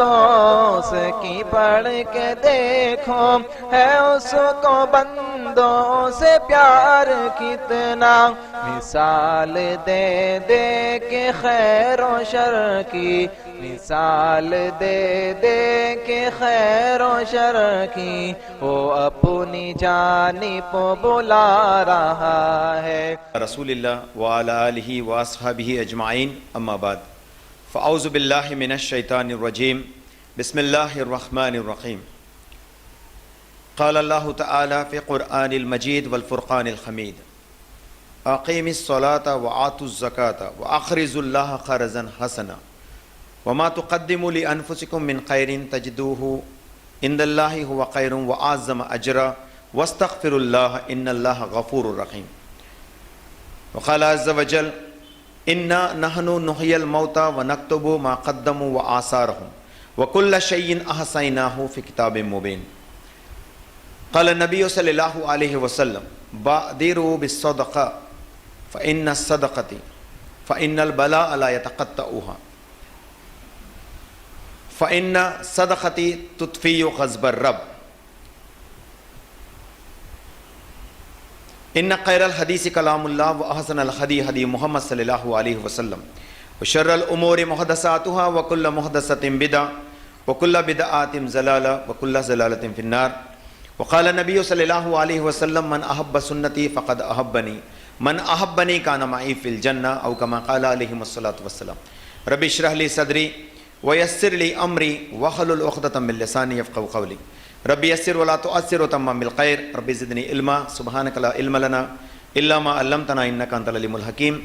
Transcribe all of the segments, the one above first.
دوست کی پڑھ کے دیکھو ہے اس کو بندوں سے پیار کتنا، مثال دے دے کے خیر و شر کی، مثال دے دے کے خیر و شر کی، وہ اپنی جانب بلا رہا ہے۔ رسول اللہ وعلی آلہ واصحابہ اجمعین، اما بعد، فاعوذ باللہ من الشیطان الرجیم، بسم اللہ الرحمن الرحیم۔ قال اللہ تعالی فی قرآن المجید والفرقان الحمید، اقیم الصلاة وآتوا الزکاة واقرضوا اللہ قرضا حسنا وما تقدموا لانفسکم من خیر تجدوہ عند اللہ هو خیر واعظم اجرا واستغفروا اللہ ان اللہ غفور رحیم۔ وقال عز وجل انا نحن نحيي الموتى ونكتب ما قدموا وآثارهم وكل شيء احصيناه في كتاب مبين۔ قال النبي صلى الله عليه وسلم بادروا بالصدقة فإن الصدقة فإن البلاء لا يتقطعها فإن الصدقة تطفئ غضب الرب۔ ان خیر الحدیث کلام اللہ واحسن الہدی ہدی محمد صلی اللہ علیہ وسلم وشر الامور محدثاتها وکل محدثۃ بدعہ وکل بدعۃ ضلالہ وکل ضلالۃ فی النار۔ وقال النبی صلی اللہ علیہ وسلم من احب سنتی فقد احبنی من احبنی کان معی فی الجنہ او کما قال علیہ الصلاۃ والسلام۔ رب اشرح لی صدری ویسر لی امری واحلل عقدۃ من لسانی یفقهوا قولی۔ ربی یسر ولا تعسر وتمم بالخیر، ربی زدنی علما سبحانک لا علم لنا الا ما علمتنا انک انت العلیم الحکیم۔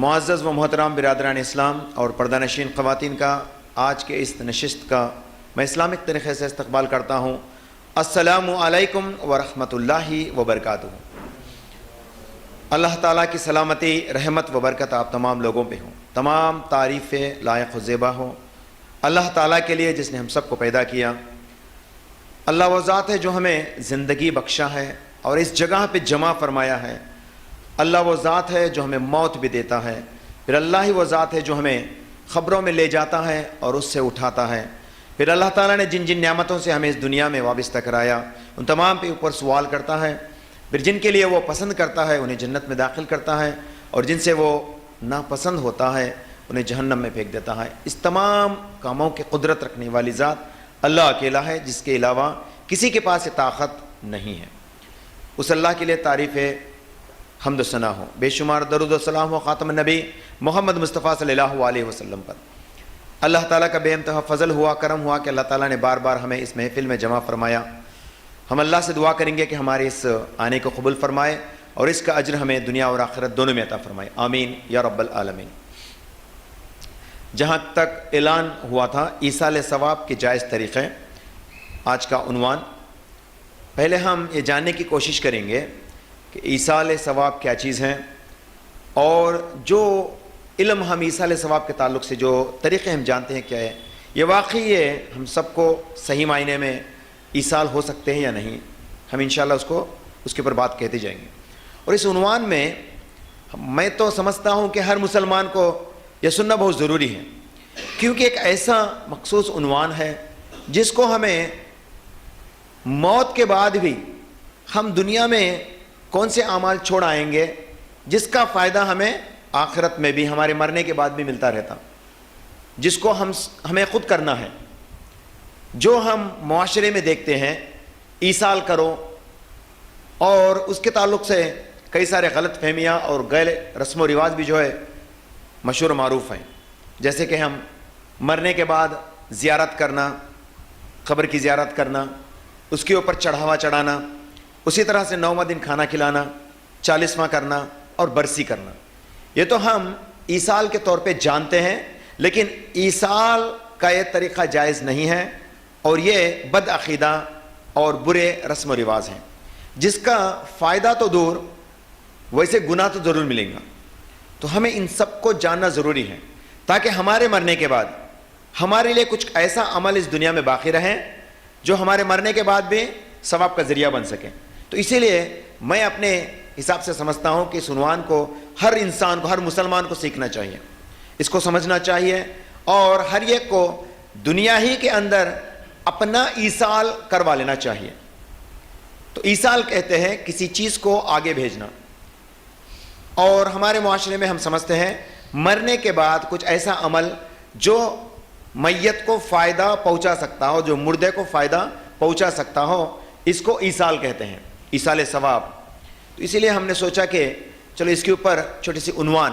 معزز و محترم برادران اسلام اور پردہ نشین خواتین کا آج کے اس نشست کا میں اسلامک طریقے سے استقبال کرتا ہوں۔ السلام علیکم ورحمۃ اللہ وبرکاتہ۔ اللہ تعالیٰ کی سلامتی، رحمت و برکت آپ تمام لوگوں پہ ہوں، تمام تعریفیں لائق و زیبا ہوں اللہ تعالیٰ کے لیے جس نے ہم سب کو پیدا کیا۔ اللہ وہ ذات ہے جو ہمیں زندگی بخشا ہے اور اس جگہ پہ جمع فرمایا ہے۔ اللہ وہ ذات ہے جو ہمیں موت بھی دیتا ہے۔ پھر اللہ ہی وہ ذات ہے جو ہمیں خبروں میں لے جاتا ہے اور اس سے اٹھاتا ہے۔ پھر اللہ تعالیٰ نے جن جن نعمتوں سے ہمیں اس دنیا میں وابستہ کرایا ان تمام پہ اوپر سوال کرتا ہے۔ پھر جن کے لیے وہ پسند کرتا ہے انہیں جنت میں داخل کرتا ہے، اور جن سے وہ ناپسند ہوتا ہے انہیں جہنم میں پھینک دیتا ہے۔ اس تمام کاموں کی قدرت رکھنے والی ذات اللہ اکیلا ہے، جس کے علاوہ کسی کے پاس یہ طاقت نہیں ہے۔ اس اللہ کے لیے تعریف حمد و ثنا ہو، بے شمار درود و سلام ہو خاتم النبی محمد مصطفیٰ صلی اللہ علیہ وسلم پر۔ اللہ تعالیٰ کا بے انتہا فضل ہوا، کرم ہوا کہ اللہ تعالیٰ نے بار بار ہمیں اس محفل میں جمع فرمایا۔ ہم اللہ سے دعا کریں گے کہ ہمارے اس آنے کو قبول فرمائے اور اس کا اجر ہمیں دنیا اور آخرت دونوں میں عطا فرمائے، آمین یا رب العالمین۔ جہاں تک اعلان ہوا تھا ایصال ثواب کے جائز طریقے، آج کا عنوان، پہلے ہم یہ جاننے کی کوشش کریں گے کہ ایصال ثواب کیا چیز ہے، اور جو علم ہم ایصال ثواب کے تعلق سے جو طریقے ہم جانتے ہیں کیا ہے، یہ واقعی یہ ہم سب کو صحیح معنی میں ایصال ہو سکتے ہیں یا نہیں، ہم انشاءاللہ اس کے اوپر بات کہتے جائیں گے۔ اور اس عنوان میں تو سمجھتا ہوں کہ ہر مسلمان کو یہ سننا بہت ضروری ہے، کیونکہ ایک ایسا مخصوص عنوان ہے جس کو ہمیں موت کے بعد بھی ہم دنیا میں کون سے اعمال چھوڑ آئیں گے جس کا فائدہ ہمیں آخرت میں بھی ہمارے مرنے کے بعد بھی ملتا رہتا، جس کو ہمیں خود کرنا ہے۔ جو ہم معاشرے میں دیکھتے ہیں ایصال کرو، اور اس کے تعلق سے کئی سارے غلط فہمیاں اور غیر رسم و رواج بھی جو ہے مشہور و معروف ہیں، جیسے کہ ہم مرنے کے بعد زیارت کرنا، قبر کی زیارت کرنا، اس کے اوپر چڑھاوا چڑھانا، اسی طرح سے 9واں دن کھانا کھلانا، 40واں کرنا اور برسی کرنا۔ یہ تو ہم ایصال کے طور پہ جانتے ہیں، لیکن ایصال کا یہ طریقہ جائز نہیں ہے، اور یہ بد عقیدہ اور برے رسم و رواج ہیں، جس کا فائدہ تو دور ویسے گناہ تو ضرور ملیں گا۔ تو ہمیں ان سب کو جاننا ضروری ہے تاکہ ہمارے مرنے کے بعد ہمارے لیے کچھ ایسا عمل اس دنیا میں باقی رہے جو ہمارے مرنے کے بعد بھی ثواب کا ذریعہ بن سکے۔ تو اسی لیے میں اپنے حساب سے سمجھتا ہوں کہ اس عنوان کو ہر انسان کو، ہر مسلمان کو سیکھنا چاہیے، اس کو سمجھنا چاہیے، اور ہر ایک کو دنیا ہی کے اندر اپنا ایصال کروا لینا چاہیے. تو ایصال کہتے ہیں کسی چیز کو آگے بھیجنا. اور ہمارے معاشرے میں ہم سمجھتے ہیں مرنے کے بعد کچھ ایسا عمل جو میت کو فائدہ پہنچا سکتا ہو, جو مردے کو فائدہ پہنچا سکتا ہو, اس کو ایصال کہتے ہیں, ایصال ثواب. تو اسی لیے ہم نے سوچا کہ چلو اس کے اوپر چھوٹی سی عنوان,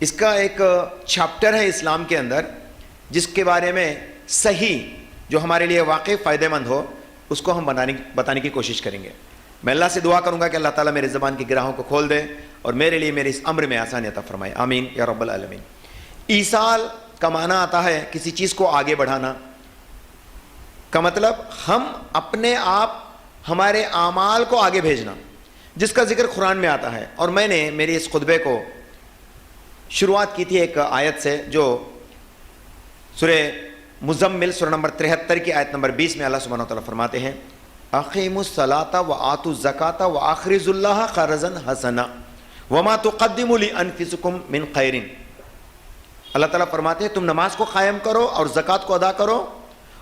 اس کا ایک چیپٹر ہے اسلام کے اندر جس کے بارے میں صحیح جو ہمارے لیے واقعی فائدہ مند ہو اس کو ہم بتانے کی کوشش کریں گے. میں اللہ سے دعا کروں گا کہ اللہ تعالیٰ میرے زبان کی گراہوں کو کھول دے اور میرے لیے میرے اس امر میں آسانی عطا فرمائے. آمین یا رب العالمین. ایصال کا معنی آتا ہے کسی چیز کو آگے بڑھانا کا مطلب ہم اپنے آپ ہمارے اعمال کو آگے بھیجنا, جس کا ذکر قرآن میں آتا ہے. اور میں نے میری اس خطبے کو شروعات کی تھی ایک آیت سے جو سورہ مزمل سورہ نمبر 73 کی آیت نمبر 20 میں اللہ سبحانہ وتعالیٰ فرماتے ہیں اقیموا الصلاۃ وآتوا الزکاۃ واقرضوا اللہ قرضا حسنا وما تقدموا لانفسکم من خیر. اللہ تعالیٰ فرماتے ہیں تم نماز کو قائم کرو اور زکوٰۃ کو ادا کرو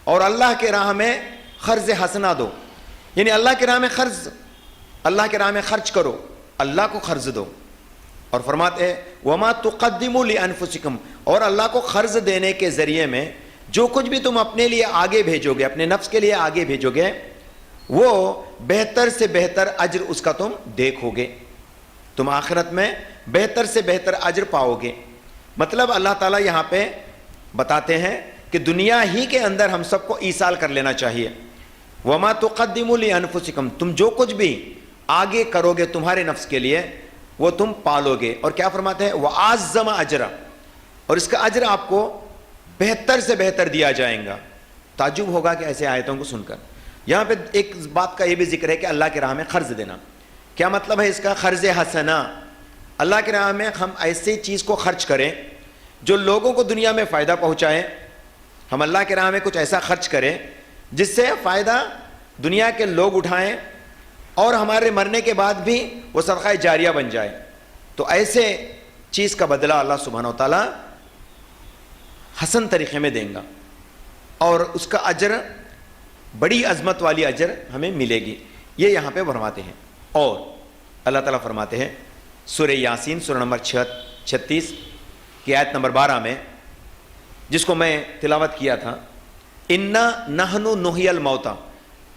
اور اللہ کے راہ میں قرض حسنا دو, یعنی اللہ کے راہ میں خرچ کرو, اللہ کو قرض دو. اور فرماتے ہیں وما تقدموا لانفسکم, اور اللہ کو قرض دینے کے ذریعے میں جو کچھ بھی تم اپنے لیے آگے بھیجو گے, اپنے نفس کے لیے آگے بھیجو گے, وہ بہتر سے بہتر اجر اس کا تم دیکھو گے, تم آخرت میں بہتر سے بہتر اجر پاؤ گے. مطلب اللہ تعالیٰ یہاں پہ بتاتے ہیں کہ دنیا ہی کے اندر ہم سب کو ایصال کر لینا چاہیے. وما تقدموا لانفسکم, تم جو کچھ بھی آگے کرو گے تمہارے نفس کے لیے وہ تم پالو گے. اور کیا فرماتے ہیں وَأَعْظَمَ أَجْرًا, اور اس کا اجر آپ کو بہتر سے بہتر دیا جائے گا. تعجب ہوگا کہ ایسے آیتوں کو سن کر. یہاں پہ ایک بات کا یہ بھی ذکر ہے کہ اللہ کی راہ میں قرض دینا. کیا مطلب ہے اس کا؟ قرض حسنا, اللہ کی راہ میں ہم ایسی چیز کو خرچ کریں جو لوگوں کو دنیا میں فائدہ پہنچائے. ہم اللہ کی راہ میں کچھ ایسا خرچ کریں جس سے فائدہ دنیا کے لوگ اٹھائیں اور ہمارے مرنے کے بعد بھی وہ صدقہ جاریہ بن جائے. تو ایسے چیز کا بدلہ اللہ سبحانہ وتعالیٰ حسن طریقے میں دیں گا اور اس کا اجر بڑی عظمت والی اجر ہمیں ملے گی. یہ یہاں پہ فرماتے ہیں. اور اللہ تعالیٰ فرماتے ہیں سورہ یاسین سورہ نمبر 36 کی آیت نمبر 12 میں, جس کو میں تلاوت کیا تھا, انا نحن نحیی الموتى,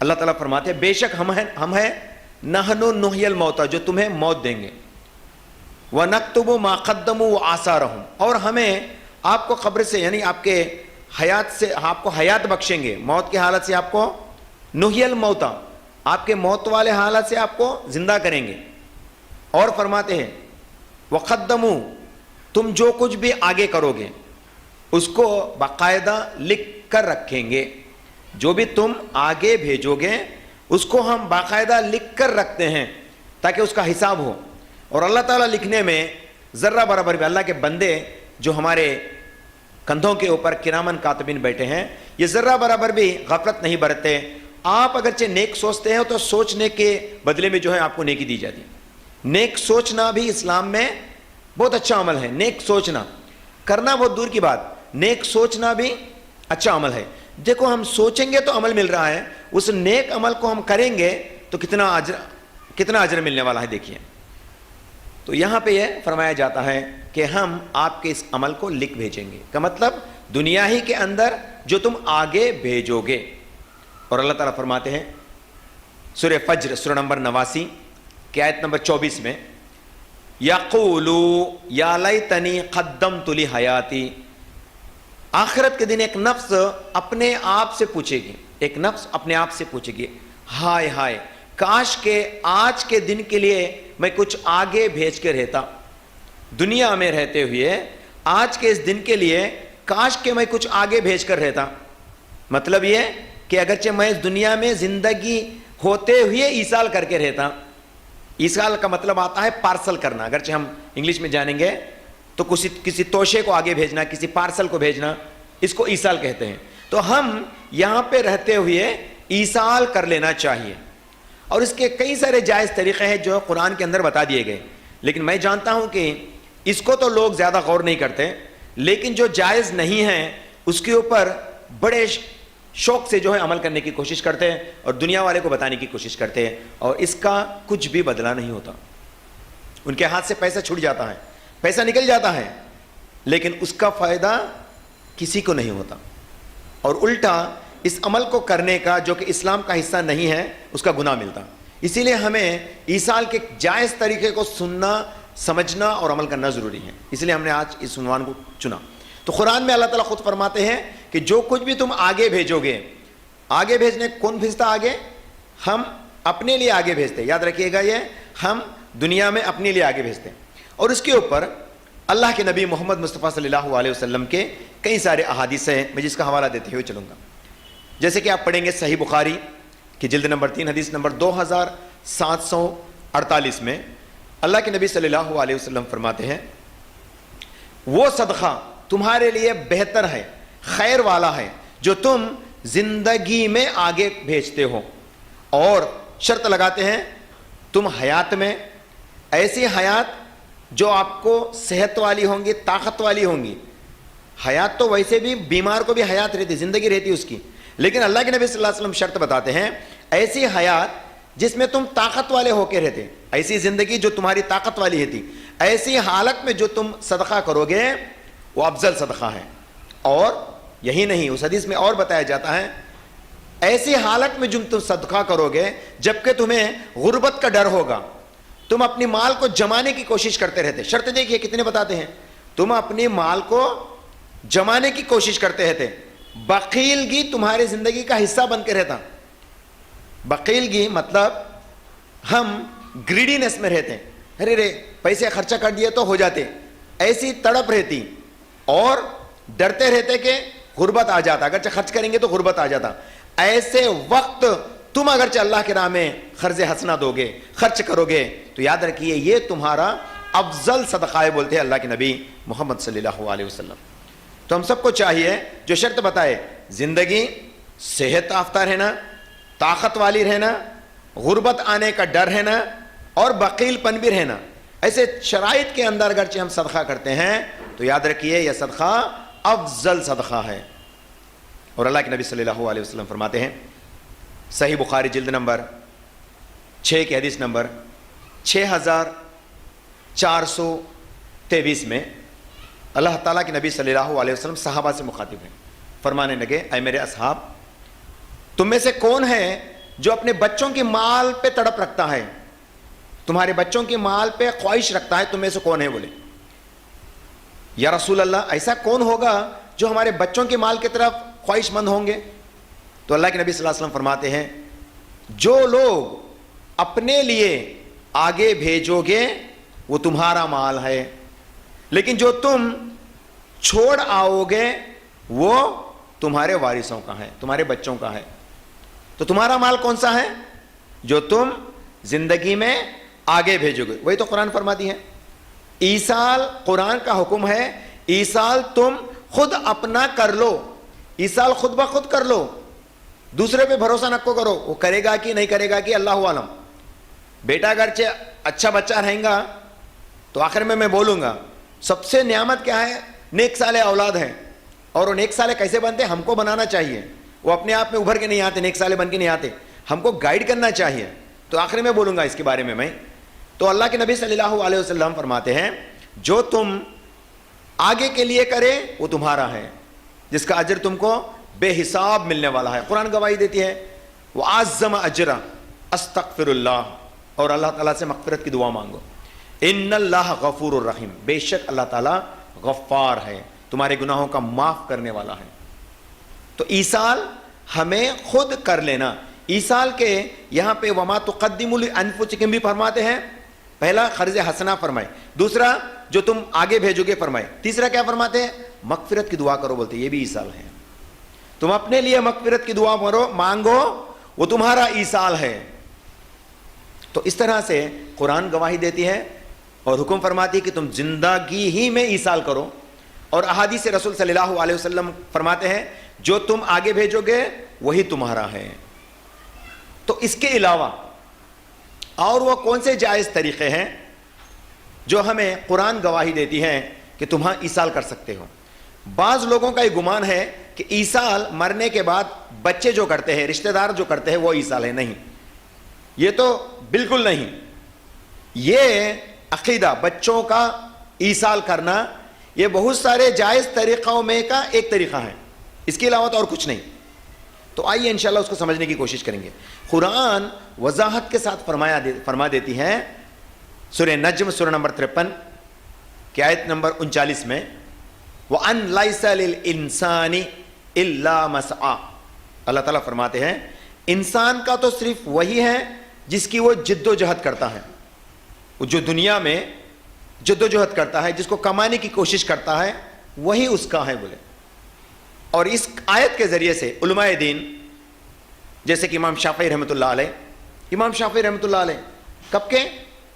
اللہ تعالیٰ فرماتے ہیں بے شک ہم ہیں نحن نحیی الموتى, جو تمہیں موت دیں گے. وَنَكْتُبُ مَا قَدَّمُوا وَآثَارَهُمْ, اور ہمیں آپ کو قبر سے یعنی آپ کے حیات سے آپ کو حیات بخشیں گے. موت کی حالت سے آپ کو نحیی الموتى, آپ کے موت والے حالت سے آپ کو زندہ کریں گے. اور فرماتے ہیں وَقَدَّمُوا, تم جو کچھ بھی آگے کرو گے اس کو باقاعدہ لکھ کر رکھیں گے. جو بھی تم آگے بھیجو گے اس کو ہم باقاعدہ لکھ کر رکھتے ہیں تاکہ اس کا حساب ہو. اور اللہ تعالیٰ لکھنے میں ذرہ برابر بھی, اللہ کے بندے جو ہمارے کندھوں کے اوپر کرامن کاتبین بیٹھے ہیں, یہ ذرہ برابر بھی غفلت نہیں برتتے. آپ اگرچہ نیک سوچتے ہیں تو سوچنے کے بدلے میں جو ہے آپ کو نیکی دی جاتی ہے. نیک سوچنا بھی اسلام میں بہت اچھا عمل ہے. نیک سوچنا کرنا بہت دور کی بات, نیک سوچنا بھی اچھا عمل ہے. دیکھو ہم سوچیں گے تو عمل مل رہا ہے, اس نیک عمل کو ہم کریں گے تو کتنا اجر ملنے والا ہے. دیکھیے تو یہاں پہ یہ فرمایا جاتا ہے کہ ہم آپ کے اس عمل کو لکھ بھیجیں گے, کا مطلب دنیا ہی کے اندر جو تم آگے بھیجو گے. اور اللہ تعالیٰ فرماتے ہیں سورہ فجر سورہ نمبر 89 کی آیت نمبر 24 میں یقولو یا لیتنی قدمت لحیاتی, آخرت کے دن ایک نفس اپنے آپ سے پوچھے گی, ایک نفس اپنے آپ سے پوچھے گی ہائے ہائے کاش کہ آج کے دن کے لیے میں کچھ آگے بھیج کے رہتا. دنیا میں رہتے ہوئے آج کے اس دن کے لیے کاش کہ میں کچھ آگے بھیج کر رہتا. مطلب یہ کہ اگرچہ میں اس دنیا میں زندگی ہوتے ہوئے ایصال کر کے رہتا. ایصال کا مطلب آتا ہے پارسل کرنا, اگرچہ ہم انگلش میں جانیں گے تو کسی توشے کو آگے بھیجنا, کسی پارسل کو بھیجنا, اس کو ایصال کہتے ہیں. تو ہم یہاں پہ رہتے ہوئے ایصال کر لینا چاہیے. اور اس کے کئی سارے جائز طریقے ہیں جو قرآن کے اندر بتا دیے گئے, لیکن میں جانتا ہوں کہ اس کو تو لوگ زیادہ غور نہیں کرتے, لیکن جو جائز نہیں ہیں اس کے اوپر بڑے شوق سے جو ہے عمل کرنے کی کوشش کرتے ہیں اور دنیا والے کو بتانے کی کوشش کرتے ہیں، اور اس کا کچھ بھی بدلہ نہیں ہوتا. ان کے ہاتھ سے پیسہ چھوٹ جاتا ہے، پیسہ نکل جاتا ہے، لیکن اس کا فائدہ کسی کو نہیں ہوتا، اور الٹا اس عمل کو کرنے کا جو کہ اسلام کا حصہ نہیں ہے اس کا گناہ ملتا. اسی لیے ہمیں ایصال کے جائز طریقے کو سننا، سمجھنا اور عمل کرنا ضروری ہے. اس لیے ہم نے آج اس عنوان کو چنا. تو قرآن میں اللہ تعالیٰ خود فرماتے ہیں کہ جو کچھ بھی تم آگے بھیجو گے، آگے بھیجنے کون بھیجتا آگے؟ ہم اپنے لیے آگے بھیجتے. یاد رکھیے گا، یہ ہم دنیا میں اپنے لیے آگے بھیجتے ہیں. اور اس کے اوپر اللہ کے نبی محمد مصطفیٰ صلی اللہ علیہ وسلم کے کئی سارے احادیث ہیں، میں جس کا حوالہ دیتے ہوئے چلوں گا. جیسے کہ آپ پڑھیں گے صحیح بخاری کی جلد نمبر 3 حدیث نمبر 2748 میں اللہ کے نبی صلی اللہ علیہ وسلم فرماتے ہیں، وہ صدقہ تمہارے لیے بہتر ہے، خیر والا ہے، جو تم زندگی میں آگے بھیجتے ہو. اور شرط لگاتے ہیں تم حیات میں، ایسی حیات جو آپ کو صحت والی ہوں گی، طاقت والی ہوں گی. حیات تو ویسے بھی بیمار کو بھی حیات رہتی، زندگی رہتی اس کی، لیکن اللہ کے نبی صلی اللہ علیہ وسلم شرط بتاتے ہیں ایسی حیات جس میں تم طاقت والے ہو کے رہتے، ایسی زندگی جو تمہاری طاقت والی رہتی، ایسی حالت میں جو تم صدقہ کرو گے وہ افضل صدقہ ہے. اور یہی نہیں، اس حدیث میں اور بتایا جاتا ہے ایسی حالت میں جو تم صدقہ کرو گے جبکہ تمہیں غربت کا ڈر ہوگا، تم اپنی مال کو جمانے کی کوشش کرتے رہتے. شرط دیکھیے کتنے بتاتے ہیں، تم اپنی مال کو جمانے کی کوشش کرتے رہتے. بخیلگی تمہاری زندگی کا حصہ بن کے رہتا. بخیلگی مطلب ہم گریڈینس میں رہتے ہیں، ارے پیسے خرچہ کر دیے تو ہو جاتے، ایسی تڑپ رہتی، اور ڈرتے رہتے کہ غربت آ جاتا، اگرچہ خرچ کریں گے تو غربت آ جاتا. ایسے وقت تم اگرچہ اللہ کے راہ میں قرض حسنہ دو گے، خرچ کرو گے، تو یاد رکھیے یہ تمہارا افضل صدقہ ہے، بولتے ہیں اللہ کے نبی محمد صلی اللہ علیہ وسلم. تو ہم سب کو چاہیے جو شرط بتائے، زندگی صحت یافتہ رہنا، طاقت والی رہنا، غربت آنے کا ڈر رہنا، اور بخیل پن بھی رہنا. ایسے شرائط کے اندر اگرچہ ہم صدقہ کرتے ہیں تو یاد رکھیے یہ صدقہ افضل صدقہ ہے. اور اللہ کے نبی صلی اللہ علیہ وسلم فرماتے ہیں صحیح بخاری جلد نمبر 6 کی حدیث نمبر 6423 میں اللہ تعالیٰ کے نبی صلی اللہ علیہ وسلم صحابہ سے مخاطب ہیں، فرمانے لگے اے میرے اصحاب، تم میں سے کون ہے جو اپنے بچوں کی مال پہ تڑپ رکھتا ہے، تمہارے بچوں کی مال پہ خواہش رکھتا ہے، تم میں سے کون ہے؟ بولے یا رسول اللہ ایسا کون ہوگا جو ہمارے بچوں کے مال کی طرف خواہش مند ہوں گے؟ تو اللہ کے نبی صلی اللہ علیہ وسلم فرماتے ہیں جو لوگ اپنے لیے آگے بھیجو گے وہ تمہارا مال ہے، لیکن جو تم چھوڑ آؤ گے وہ تمہارے وارثوں کا ہے، تمہارے بچوں کا ہے. تو تمہارا مال کون سا ہے؟ جو تم زندگی میں آگے بھیجو گے. وہی تو قرآن فرماتی ہے. ایصال قرآن کا حکم ہے، ایصال تم خود اپنا کر لو، ایصال خود بخود کر لو، دوسرے پہ بھروسہ نہ کرو، وہ کرے گا کہ نہیں کرے گا کہ اللہ عالم. بیٹا اگرچہ اچھا بچہ رہیں گا تو آخر میں بولوں گا سب سے نعمت کیا ہے؟ نیک صالح اولاد ہے. اور وہ نیک صالح کیسے بنتے؟ ہم کو بنانا چاہیے، وہ اپنے آپ میں ابھر کے نہیں آتے، نیک صالح بن کے نہیں آتے، ہم کو گائیڈ کرنا چاہیے. تو آخر میں بولوں گا اس کے بارے میں. تو اللہ کے نبی صلی اللہ علیہ وسلم فرماتے ہیں جو تم آگے کے لیے کرے وہ تمہارا ہے، جس کا اجر تم کو بے حساب ملنے والا ہے. قرآن گواہی دیتی ہے وَعَزَّمَ أَجْرَ أَسْتَغْفِرُ اللَّهِ، اور اللہ تعالیٰ سے مغفرت کی دعا مانگو. ان اللہ غفور الرحیم، بے شک اللہ تعالیٰ غفار ہے، تمہارے گناہوں کا معاف کرنے والا ہے. تو ایصال ہمیں خود کر لینا. ایصال کے یہاں پہ وما تقدموا لانفسکم بھی فرماتے ہیں. پہلا قرض حسنہ فرمائے، دوسرا جو تم آگے بھیجو گے فرمائے، تیسرا کیا فرماتے ہیں؟ مغفرت کی دعا کرو، بولتے یہ بھی ایصال ہے. تم اپنے لیے مغفرت کی دعا کرو، مانگو، وہ تمہارا ایصال ہے. تو اس طرح سے قرآن گواہی دیتی ہے اور حکم فرماتی ہے کہ تم زندگی ہی میں ایصال کرو. اور احادیث رسول صلی اللہ علیہ وسلم فرماتے ہیں جو تم آگے بھیجو گے وہی تمہارا ہے. تو اس کے علاوہ اور وہ کون سے جائز طریقے ہیں جو ہمیں قرآن گواہی دیتی ہیں کہ تم ایصال کر سکتے ہو؟ بعض لوگوں کا یہ گمان ہے کہ ایصال مرنے کے بعد بچے جو کرتے ہیں، رشتہ دار جو کرتے ہیں وہ ایصال ہے. نہیں، یہ تو بالکل نہیں. یہ عقیدہ بچوں کا ایصال کرنا یہ بہت سارے جائز طریقوں میں کا ایک طریقہ ہے، اس کے علاوہ تو اور کچھ نہیں. تو آئیے انشاءاللہ اس کو سمجھنے کی کوشش کریں گے. قرآن وضاحت کے ساتھ فرما دیتی ہے سورہ نجم سورہ نمبر 53 کی آیت نمبر 39 میں، وَأَن لَيْسَ لِلْإِنسَانِ إِلَّا مَسْعَى. اللہ تعالیٰ فرماتے ہیں انسان کا تو صرف وہی ہے جس کی وہ جد و جہد کرتا ہے. وہ جو دنیا میں جد و جہد کرتا ہے، جس کو کمانے کی کوشش کرتا ہے، وہی اس کا ہے بولے. اور اس آیت کے ذریعے سے علماء دین جیسے کہ امام شافعی رحمۃ اللہ علیہ، امام شافعی رحمۃ اللہ علیہ کب کے؟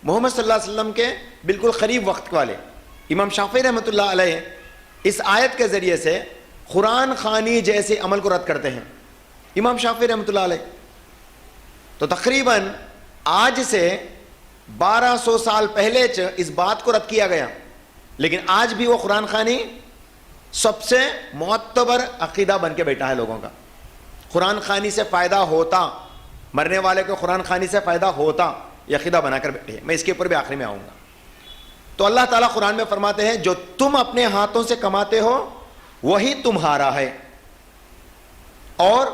محمد صلی اللہ علیہ وسلم کے بالکل قریب وقت والے امام شافعی رحمۃ اللہ علیہ اس آیت کے ذریعے سے قرآن خوانی جیسے عمل کو رد کرتے ہیں. امام شافعی رحمۃ اللہ علیہ تو تقریباً آج سے 1200 سال پہلے اس بات کو رد کیا گیا، لیکن آج بھی وہ قرآن خوانی سب سے معتبر عقیدہ بن کے بیٹھا ہے لوگوں کا. قرآن خوانی سے فائدہ ہوتا، مرنے والے کو قرآن خوانی سے فائدہ ہوتا، یہ عقیدہ بنا کر بیٹھے. میں اس کے اوپر بھی آخری میں آؤں گا. تو اللہ تعالیٰ قرآن میں فرماتے ہیں جو تم اپنے ہاتھوں سے کماتے ہو وہی تمہارا ہے، اور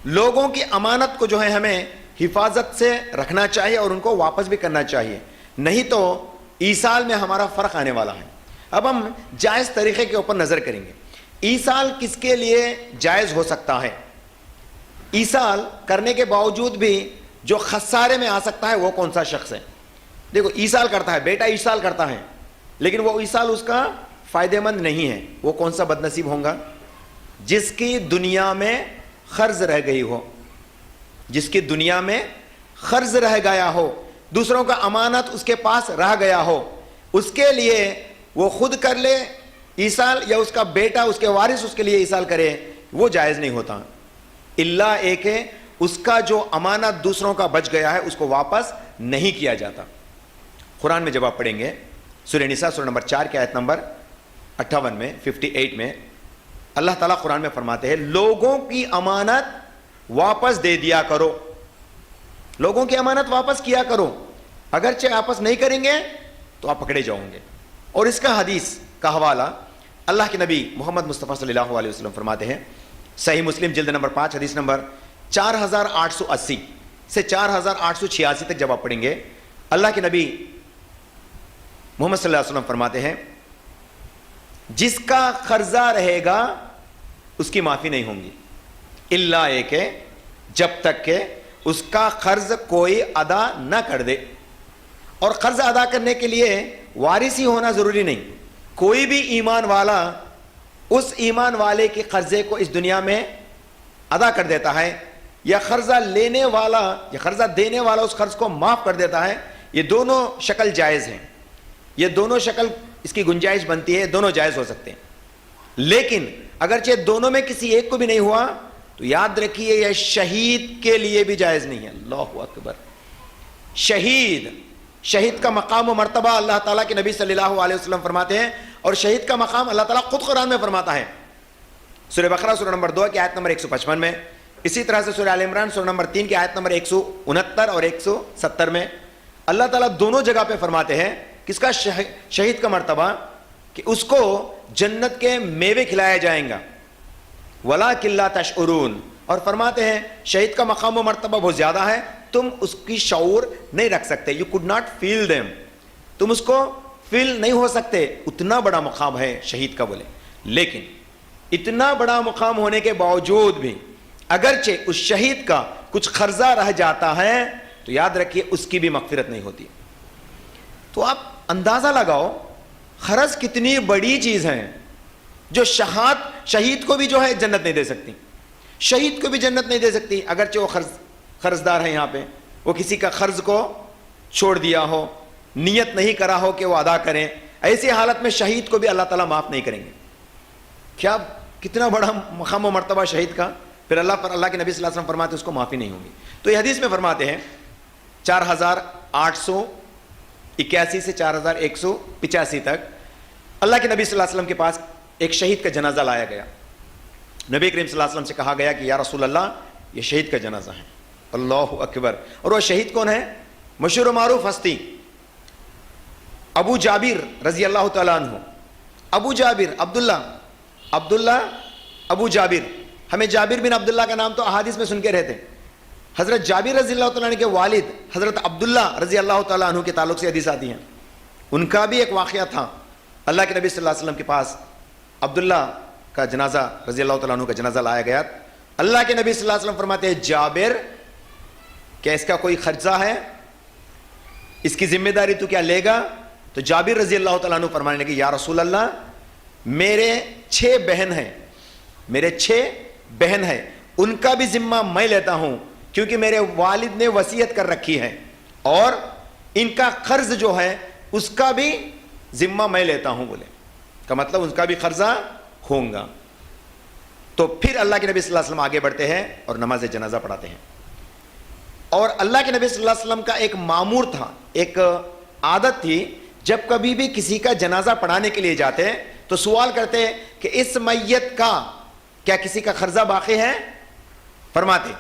لوگوں کی امانت کو جو ہے ہمیں حفاظت سے رکھنا چاہیے اور ان کو واپس بھی کرنا چاہیے، نہیں تو ایصال میں ہمارا فرق آنے والا ہے. اب ہم جائز طریقے کے اوپر نظر کریں گے. ایصال کس کے لیے جائز ہو سکتا ہے؟ ایصال کرنے کے باوجود بھی جو خسارے میں آ سکتا ہے وہ کون سا شخص ہے؟ دیکھو ایصال کرتا ہے، بیٹا ایصال کرتا ہے، لیکن وہ ایصال اس کا فائدہ مند نہیں ہے. وہ کون سا بد نصیب ہوگا؟ جس کی دنیا میں قرض رہ گئی ہو، جس کی دنیا میں قرض رہ گیا ہو، دوسروں کا امانت اس کے پاس رہ گیا ہو، اس کے لیے وہ خود کر لے ایصال یا اس کا بیٹا اس کے وارث اس کے لیے ایصال کرے، وہ جائز نہیں ہوتا. اللہ ایک ہے، اس کا جو امانت دوسروں کا بچ گیا ہے اس کو واپس نہیں کیا جاتا. قرآن میں جب آپ پڑھیں گے سورہ نساء سورہ نمبر 4 کی آیت نمبر 58 میں 58 میں اللہ تعالیٰ قرآن میں فرماتے ہیں لوگوں کی امانت واپس دے دیا کرو. لوگوں کی امانت واپس کیا کرو، اگرچہ واپس نہیں کریں گے تو آپ پکڑے جاؤ گے. اور اس کا حدیث کا حوالہ اللہ کے نبی محمد مصطفیٰ صلی اللہ علیہ وسلم فرماتے ہیں، صحیح مسلم جلد نمبر 5 حدیث نمبر 4880 سے 4886 تک جب آپ پڑھیں گے اللہ کے نبی محمد صلی اللہ علیہ وسلم فرماتے ہیں جس کا قرضہ رہے گا اس کی معافی نہیں ہوں گی، اللہ ایک ہے جب تک کہ اس کا قرض کوئی ادا نہ کر دے. اور قرض ادا کرنے کے لیے وارث ہی ہونا ضروری نہیں، کوئی بھی ایمان والا اس ایمان والے کے قرضے کو اس دنیا میں ادا کر دیتا ہے، یا قرضہ لینے والا یا قرضہ دینے والا اس قرض کو معاف کر دیتا ہے. یہ دونوں شکل جائز ہیں، یہ دونوں شکل اس کی گنجائش بنتی ہے، دونوں جائز ہو سکتے ہیں. لیکن اگرچہ دونوں میں کسی ایک کو بھی نہیں ہوا تو یاد رکھیے یہ شہید کے لیے بھی جائز نہیں ہے. اللہ اکبر. شہید کا مقام و مرتبہ اللہ تعالیٰ کے نبی صلی اللہ علیہ وسلم فرماتے ہیں، اور شہید کا مقام اللہ تعالیٰ خود قرآن میں فرماتا ہے سورہ بقرہ سورہ نمبر 2 کی آیت نمبر 155 میں. اسی طرح سے سورہ آل عمران سورہ نمبر 3 کی آیت نمبر 169 اور 170 میں اللہ تعالیٰ دونوں جگہ پہ فرماتے ہیں کس کا شہید کا مرتبہ، کہ اس کو جنت کے میوے کھلایا جائیں گا، وَلَٰكِن لَا تَشْعُرُونَ. اور فرماتے ہیں شہید کا مقام و مرتبہ بہت زیادہ ہے، تم اس کی شعور نہیں رکھ سکتے. You could not feel them. تم اس کو فیل نہیں ہو سکتے، اتنا بڑا مقام ہے شہید کا بولے. لیکن اتنا بڑا مقام ہونے کے باوجود بھی اگرچہ اس شہید کا کچھ قرضہ رہ جاتا ہے تو یاد رکھیے اس کی بھی مغفرت نہیں ہوتی. تو آپ اندازہ لگاؤ قرض کتنی بڑی چیز ہے جو شہید کو بھی جو ہے جنت نہیں دے سکتی، شہید کو بھی جنت نہیں دے سکتی اگرچہ وہ قرضدار ہے. یہاں پہ وہ کسی کا قرض کو چھوڑ دیا ہو، نیت نہیں کرا ہو کہ وہ ادا کریں، ایسی حالت میں شہید کو بھی اللہ تعالیٰ معاف نہیں کریں گے. کیا کتنا بڑا مقام و مرتبہ شہید کا. پھر اللہ کے نبی صلی اللہ علیہ وسلم فرماتے اس کو معافی نہیں ہوگی. تو یہ حدیث میں فرماتے ہیں 4881 سے 4185 تک اللہ کے نبی صلی اللہ علیہ وسلم کے پاس ایک شہید کا جنازہ لایا گیا. نبی کریم صلی اللہ علیہ وسلم سے کہا گیا کہ یا رسول اللہ یہ شہید کا جنازہ ہے. اللہ اکبر. اور وہ شہید کون ہے؟ مشہور و معروف ہستی ابو جابر رضی اللہ تعالیٰ عنہ. ابو جابر عبداللہ ابو جابر. ہمیں جابر بن عبداللہ کا نام تو احادیث میں سن کے رہتے. حضرت جابر رضی اللہ تعالیٰ عنہ کے والد حضرت عبداللہ رضی اللہ تعالیٰ عنہ کے تعلق سے حدیث آتی ہیں. ان کا بھی ایک واقعہ تھا. اللہ کے نبی صلی اللہ علیہ وسلم کے پاس عبداللہ کا جنازہ رضی اللہ تعالیٰ عنہ کا جنازہ لایا گیا. اللہ کے نبی صلی اللہ علیہ وسلم فرماتے ہیں جابر کیا اس کا کوئی خرچہ ہے؟ اس کی ذمہ داری تو کیا لے گا؟ تو جابر رضی اللہ تعالیٰ عنہ فرمانے لگے یا رسول اللہ میرے 6 بہن ہیں ان کا بھی ذمہ میں لیتا ہوں کیونکہ میرے والد نے وصیت کر رکھی ہے اور ان کا قرض جو ہے اس کا بھی ذمہ میں لیتا ہوں. بولے کا مطلب ان کا بھی قرضہ ہوگا. تو پھر اللہ کے نبی صلی اللہ علیہ وسلم آگے بڑھتے ہیں اور نماز جنازہ پڑھاتے ہیں. اور اللہ کے نبی صلی اللہ علیہ وسلم کا ایک معمور تھا, ایک عادت تھی, جب کبھی بھی کسی کا جنازہ پڑھانے کے لیے جاتے تو سوال کرتے کہ اس میت کا کیا کسی کا قرضہ باقی ہے؟ فرماتے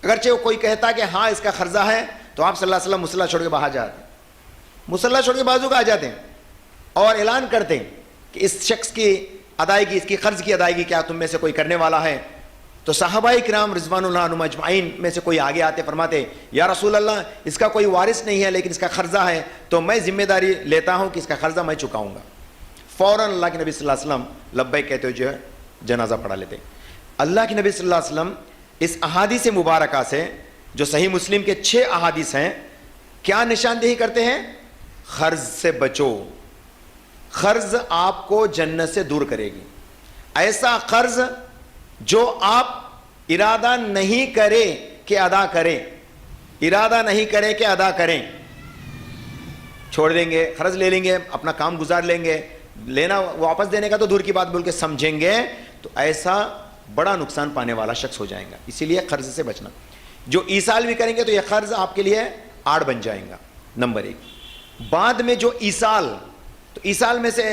اگرچہ وہ کوئی کہتا کہ ہاں اس کا قرضہ ہے تو آپ صلی اللہ علیہ وسلم مصلی چھوڑ کے باہر جاتے, مصلی چھوڑ کے بازو کا آ جاتے ہیں اور اعلان کرتے ہیں کہ اس شخص کی ادائیگی, اس کی قرض کی ادائیگی کیا تم میں سے کوئی کرنے والا ہے؟ تو صحابہ کرام رضوان اللہ عنہم اجمعین میں سے کوئی آگے آتے فرماتے یا رسول اللہ اس کا کوئی وارث نہیں ہے لیکن اس کا قرضہ ہے تو میں ذمہ داری لیتا ہوں کہ اس کا قرضہ میں چکاؤں گا. فوراً اللہ کے نبی صلی اللہ علیہ وسلم لبیک کہتے ہوئے جو ہے جنازہ پڑھا لیتے. اللہ کے نبی صلی اللہ علیہ وسلم اس احادیث مبارکہ سے جو صحیح مسلم کے 6 احادیث ہیں کیا نشاندہی کرتے ہیں؟ قرض سے بچو, قرض آپ کو جنت سے دور کرے گی. ایسا قرض جو آپ ارادہ نہیں کرے کہ ادا کریں, ارادہ نہیں کرے کہ ادا کریں, چھوڑ دیں گے, قرض لے لیں گے, اپنا کام گزار لیں گے, لینا واپس دینے کا تو دور کی بات بول کے سمجھیں گے تو ایسا بڑا نقصان پانے والا شخص ہو جائے گا. اسی لیے قرض سے بچنا. جو ایصال بھی کریں گے تو یہ قرض آپ کے لیے آڑ بن جائے گا. نمبر 1. بعد میں جو ایصال, تو ایصال میں سے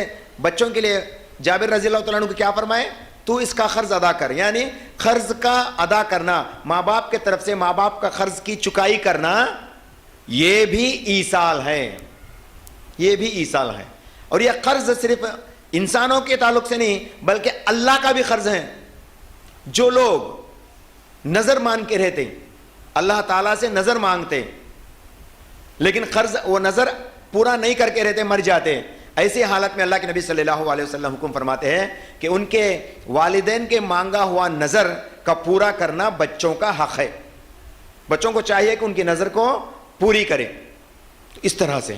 بچوں کے لیے جابر رضی اللہ تعالیٰ عنہ کو کیا فرمائے؟ تو اس کا قرض ادا کر, یعنی قرض کا ادا کرنا, ماں باپ کے طرف سے ماں باپ کا قرض کی چکائی کرنا, یہ بھی ایصال ہے, یہ بھی ایصال ہے. اور یہ قرض صرف انسانوں کے تعلق سے نہیں بلکہ اللہ کا بھی قرض ہے. جو لوگ نظر مان کے رہتے, اللہ تعالیٰ سے نظر مانگتے لیکن قرض وہ نظر پورا نہیں کر کے رہتے, مر جاتے, ایسی حالت میں اللہ کے نبی صلی اللہ علیہ وسلم حکم فرماتے ہیں کہ ان کے والدین کے مانگا ہوا نظر کا پورا کرنا بچوں کا حق ہے. بچوں کو چاہیے کہ ان کی نظر کو پوری کرے. اس طرح سے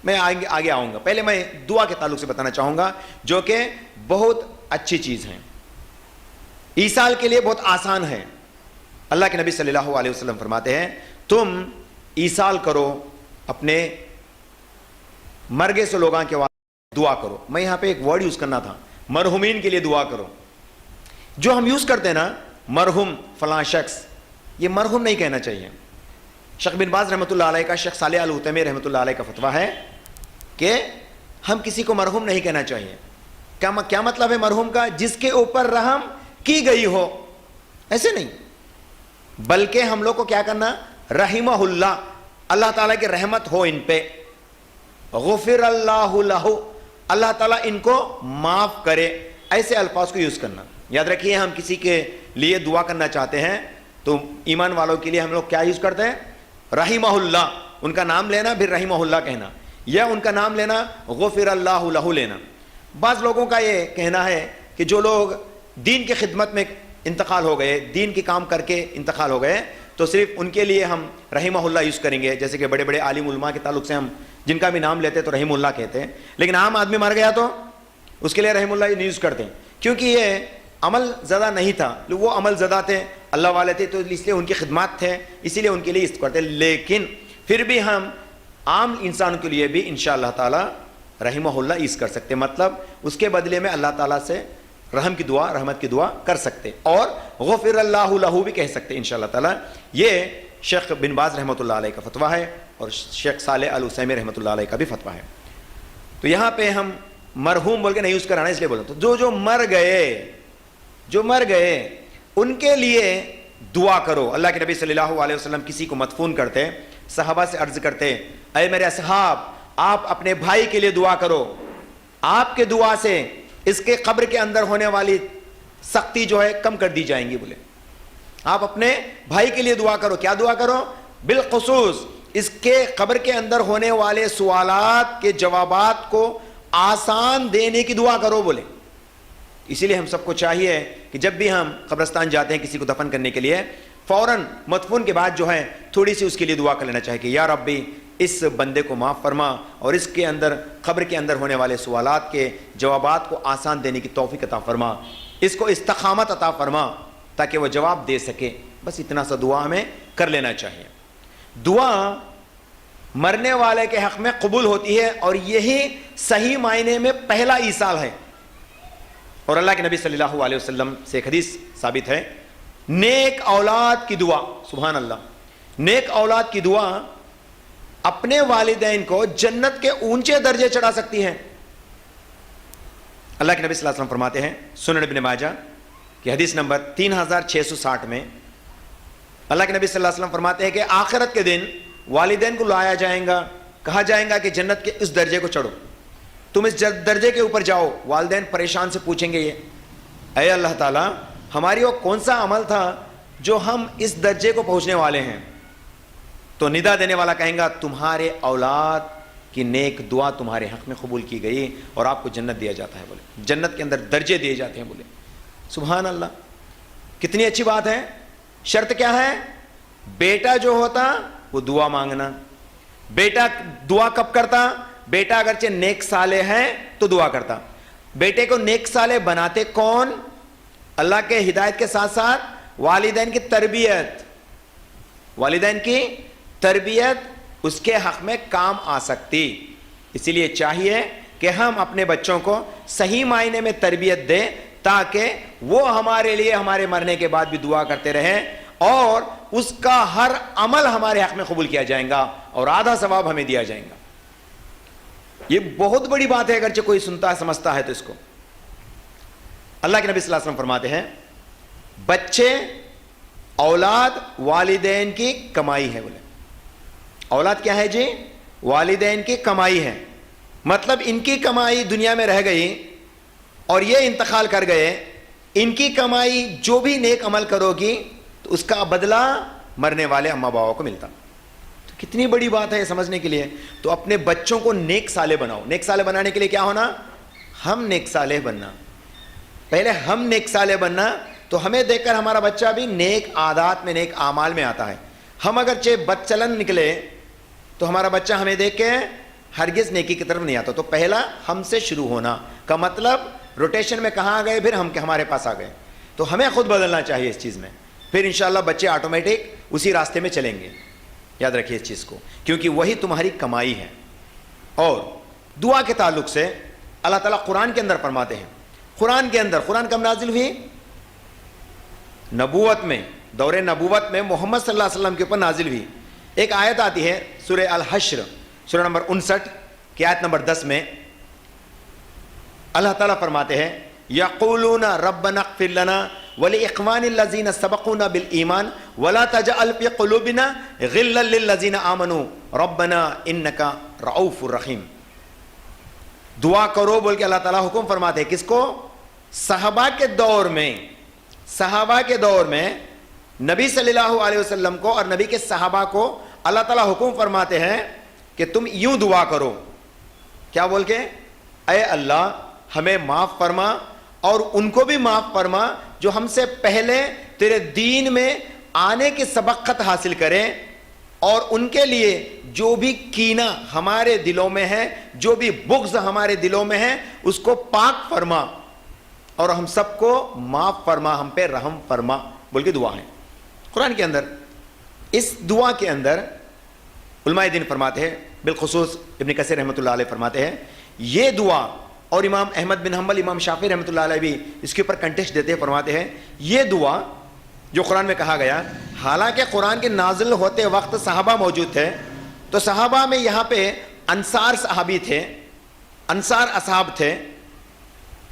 میں آگے آؤں گا. پہلے میں دعا کے تعلق سے بتانا چاہوں گا جو کہ بہت اچھی چیز ہے, ایصال کے لیے بہت آسان ہے. اللہ کے نبی صلی اللہ علیہ وسلم فرماتے ہیں تم ایصال کرو, اپنے مرگے سے لوگاں کے دعا کرو. میں یہاں پہ ایک ورڈ یوز کرنا تھا, مرحومین کے لیے دعا کرو. جو ہم یوز کرتے ہیں نا مرحوم فلاں شخص, یہ مرحوم نہیں کہنا چاہیے. شیخ بن باز رحمۃ اللہ علیہ کا, شیخ صالح العثیمین رحمۃ اللہ علیہ کا فتویٰ ہے کہ ہم کسی کو مرحوم نہیں کہنا چاہیے. کیا مطلب ہے مرحوم کا؟ جس کے اوپر رحم کی گئی ہو, ایسے نہیں, بلکہ ہم لوگ کو کیا کرنا, رحمہ اللہ, اللہ تعالیٰ کی رحمت ہو ان پہ, غفر اللہ لہ, اللہ تعالیٰ ان کو معاف کرے, ایسے الفاظ کو یوز کرنا. یاد رکھیے ہم کسی کے لیے دعا کرنا چاہتے ہیں تو ایمان والوں کے لیے ہم لوگ کیا یوز کرتے ہیں؟ رحمہ اللہ, ان کا نام لینا پھر رحمہ اللہ کہنا, یا ان کا نام لینا غفر اللہ لہ لینا. بعض لوگوں کا یہ کہنا ہے کہ جو لوگ دین کی خدمت میں انتقال ہو گئے, دین کی کام کر کے انتقال ہو گئے, تو صرف ان کے لیے ہم رحمہ اللہ یوز کریں گے. جیسے کہ بڑے بڑے عالم علماء کے تعلق سے ہم جن کا بھی نام لیتے تو رحمہ اللہ کہتے ہیں, لیکن عام آدمی مر گیا تو اس کے لیے رحمہ اللہ نہیں یوز کرتے کیونکہ یہ عمل زدہ نہیں تھا, وہ عمل زدہ تھے, اللہ والے تھے, تو اس لیے ان کی خدمات تھے, اسی لیے ان کے لیے اس کرتے. لیکن پھر بھی ہم عام انسان کے لیے بھی انشاءاللہ تعالی رحمہ اللہ یوز کر سکتے, مطلب اس کے بدلے میں اللہ تعالیٰ سے رحم کی دعا, رحمت کی دعا کر سکتے, اور غفر اللہ لہ بھی کہہ سکتے انشاءاللہ تعالی. یہ شیخ بن باز رحمۃ اللہ علیہ کا فتویٰ ہے اور شیخ صالح العثیمین رحمۃ اللہ علیہ کا بھی فتویٰ ہے. تو یہاں پہ ہم مرحوم بول کے نہیں یوز کرانا اس لیے بولا. تو جو مر گئے ان کے لیے دعا کرو. اللہ کے نبی صلی اللہ علیہ وسلم کسی کو مدفون کرتے, صحابہ سے عرض کرتے, اے میرے اصحاب آپ اپنے بھائی کے لیے دعا کرو, آپ کے دعا سے اس کے قبر کے اندر ہونے والی سختی جو ہے کم کر دی جائیں گی. بولے آپ اپنے بھائی کے لیے دعا کرو. کیا دعا کرو؟ بالخصوص اس کے قبر کے اندر ہونے والے سوالات کے جوابات کو آسان دینے کی دعا کرو. بولے اسی لیے ہم سب کو چاہیے کہ جب بھی ہم قبرستان جاتے ہیں کسی کو دفن کرنے کے لیے, فوراً مدفون کے بعد جو ہے تھوڑی سی اس کے لیے دعا کر لینا چاہیے کہ یا ربی اس بندے کو معاف فرما اور اس کے اندر قبر کے اندر ہونے والے سوالات کے جوابات کو آسان دینے کی توفیق عطا فرما, اس کو استقامت عطا فرما تاکہ وہ جواب دے سکے. بس اتنا سا دعا ہمیں کر لینا چاہیے. دعا مرنے والے کے حق میں قبول ہوتی ہے اور یہی صحیح معنی میں پہلا ایصال ہے. اور اللہ کے نبی صلی اللہ علیہ وسلم سے ایک حدیث ثابت ہے, نیک اولاد کی دعا, سبحان اللہ, نیک اولاد کی دعا اپنے والدین کو جنت کے اونچے درجے چڑھا سکتی ہے. اللہ کے نبی صلی اللہ علیہ وسلم فرماتے ہیں سنن ابن ماجہ کی حدیث نمبر 3660 میں, اللہ کے نبی صلی اللہ علیہ وسلم فرماتے ہیں کہ آخرت کے دن والدین کو لایا جائے گا, کہا جائے گا کہ جنت کے اس درجے کو چڑھو, تم اس درجے کے اوپر جاؤ. والدین پریشان سے پوچھیں گے یہ اے اللہ تعالیٰ ہماری وہ کون سا عمل تھا جو ہم اس درجے کو پہنچنے والے ہیں؟ تو ندا دینے والا کہیں گا تمہارے اولاد کی نیک دعا تمہارے حق میں قبول کی گئی اور آپ کو جنت دیا جاتا ہے. بولے جنت کے اندر درجے دیے جاتے ہیں. بولے سبحان اللہ, کتنی اچھی بات ہے. شرط کیا ہے؟ بیٹا جو ہوتا وہ دعا مانگنا. بیٹا دعا کب کرتا؟ بیٹا اگرچہ نیک صالح ہے تو دعا کرتا. بیٹے کو نیک صالح بناتے کون؟ اللہ کے ہدایت کے ساتھ ساتھ والدین کی تربیت. والدین کی تربیت اس کے حق میں کام آ سکتی. اسی لیے چاہیے کہ ہم اپنے بچوں کو صحیح معنی میں تربیت دیں تاکہ وہ ہمارے لیے ہمارے مرنے کے بعد بھی دعا کرتے رہیں اور اس کا ہر عمل ہمارے حق میں قبول کیا جائے گا اور آدھا ثواب ہمیں دیا جائے گا. یہ بہت بڑی بات ہے اگرچہ کوئی سنتا سمجھتا ہے تو اس کو. اللہ کے نبی صلی اللہ علیہ وسلم فرماتے ہیں بچے اولاد والدین کی کمائی ہے. بولے اولاد کیا ہے جی؟ والدین کی کمائی ہے. مطلب ان کی کمائی دنیا میں رہ گئی اور یہ انتقال کر گئے, ان کی کمائی جو بھی نیک عمل کرو گی تو اس کا بدلہ مرنے والے اماں باوا کو ملتا. تو کتنی بڑی بات ہے یہ سمجھنے کے لیے. تو اپنے بچوں کو نیک صالح بناؤ. نیک صالح بنانے کے لیے کیا ہونا؟ ہم نیک صالح بننا. پہلے ہم نیک صالح بننا تو ہمیں دیکھ کر ہمارا بچہ بھی نیک عادات میں نیک اعمال میں آتا ہے. ہم اگرچہ بد چلن نکلے تو ہمارا بچہ ہمیں دیکھ کے ہرگز نیکی کی طرف نہیں آتا. تو پہلا ہم سے شروع ہونا کا مطلب روٹیشن میں کہاں گئے پھر ہم ہمارے پاس آ گئے. تو ہمیں خود بدلنا چاہیے اس چیز میں, پھر انشاءاللہ بچے آٹومیٹک اسی راستے میں چلیں گے. یاد رکھیے اس چیز کو, کیونکہ وہی تمہاری کمائی ہے. اور دعا کے تعلق سے اللہ تعالیٰ قرآن کے اندر فرماتے ہیں, قرآن کے اندر, قرآن کب نازل ہوئی؟ نبوت میں, دور نبوت میں محمد صلی اللہ علیہ وسلم کے اوپر نازل ہوئی. ایک آیت آتی ہے سورہ الحشر, سورہ نمبر 59 کی آیت نمبر 10 میں اللہ تعالیٰ فرماتے ہیں یقولون ربنا اغفر لنا ولاخوان الذین سبقونا بالایمان ولا تجعل فی قلوبنا غلا للذین آمنوا ربنا انک رؤوف رحیم. دعا کرو بول کے اللہ تعالیٰ حکم فرماتے ہیں. کس کو؟ صحابہ کے دور میں. صحابہ کے دور میں نبی صلی اللہ علیہ وسلم کو اور نبی کے صحابہ کو اللہ تعالیٰ حکم فرماتے ہیں کہ تم یوں دعا کرو. کیا بول کے؟ اے اللہ ہمیں معاف فرما اور ان کو بھی معاف فرما جو ہم سے پہلے تیرے دین میں آنے کی سبقت حاصل کریں, اور ان کے لیے جو بھی کینہ ہمارے دلوں میں ہے, جو بھی بغض ہمارے دلوں میں ہے, اس کو پاک فرما اور ہم سب کو معاف فرما, ہم پہ رحم فرما بول کے دعا ہے قرآن کے اندر. اس دعا کے اندر علماء دین فرماتے ہیں, بالخصوص ابن کثیر رحمۃ اللہ علیہ فرماتے ہیں یہ دعا, اور امام احمد بن حنبل, امام شافعی رحمۃ اللہ علیہ بھی اس کے اوپر کنٹیسٹ دیتے ہیں, فرماتے ہیں یہ دعا جو قرآن میں کہا گیا, حالانکہ قرآن کے نازل ہوتے وقت صحابہ موجود تھے, تو صحابہ میں یہاں پہ انصار صحابی تھے, انصار اصحاب تھے.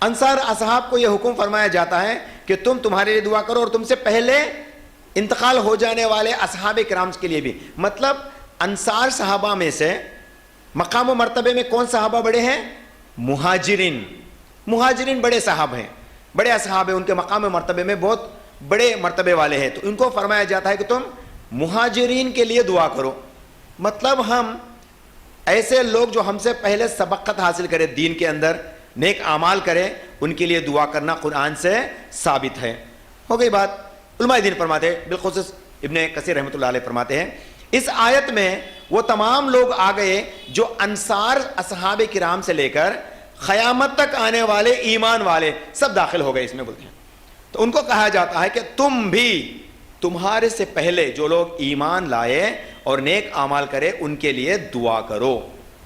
انصار اصحاب کو یہ حکم فرمایا جاتا ہے کہ تمہارے لیے دعا کرو اور تم سے پہلے انتقال ہو جانے والے اصحاب کرام کے لیے بھی. مطلب انصار صحابہ میں سے مقام و مرتبے میں کون صحابہ بڑے ہیں؟ مہاجرین. مہاجرین بڑے صحابہ ہیں, بڑے اصحاب ہیں, ان کے مقام و مرتبے میں بہت بڑے مرتبے والے ہیں. تو ان کو فرمایا جاتا ہے کہ تم مہاجرین کے لیے دعا کرو. مطلب ہم ایسے لوگ جو ہم سے پہلے سبقت حاصل کرے دین کے اندر, نیک اعمال کرے, ان کے لیے دعا کرنا قرآن سے ثابت ہے. ہو گئی بات. علماء دین فرماتے ہیں, بالخصوص ابن کثیر رحمۃ اللہ علیہ فرماتے ہیں, اس آیت میں وہ تمام لوگ آ گئے جو انصار اصحاب کرام سے لے کر قیامت تک آنے والے ایمان والے سب داخل ہو گئے اس میں, بولتے ہیں. تو ان کو کہا جاتا ہے کہ تم بھی تمہارے سے پہلے جو لوگ ایمان لائے اور نیک اعمال کرے ان کے لیے دعا کرو,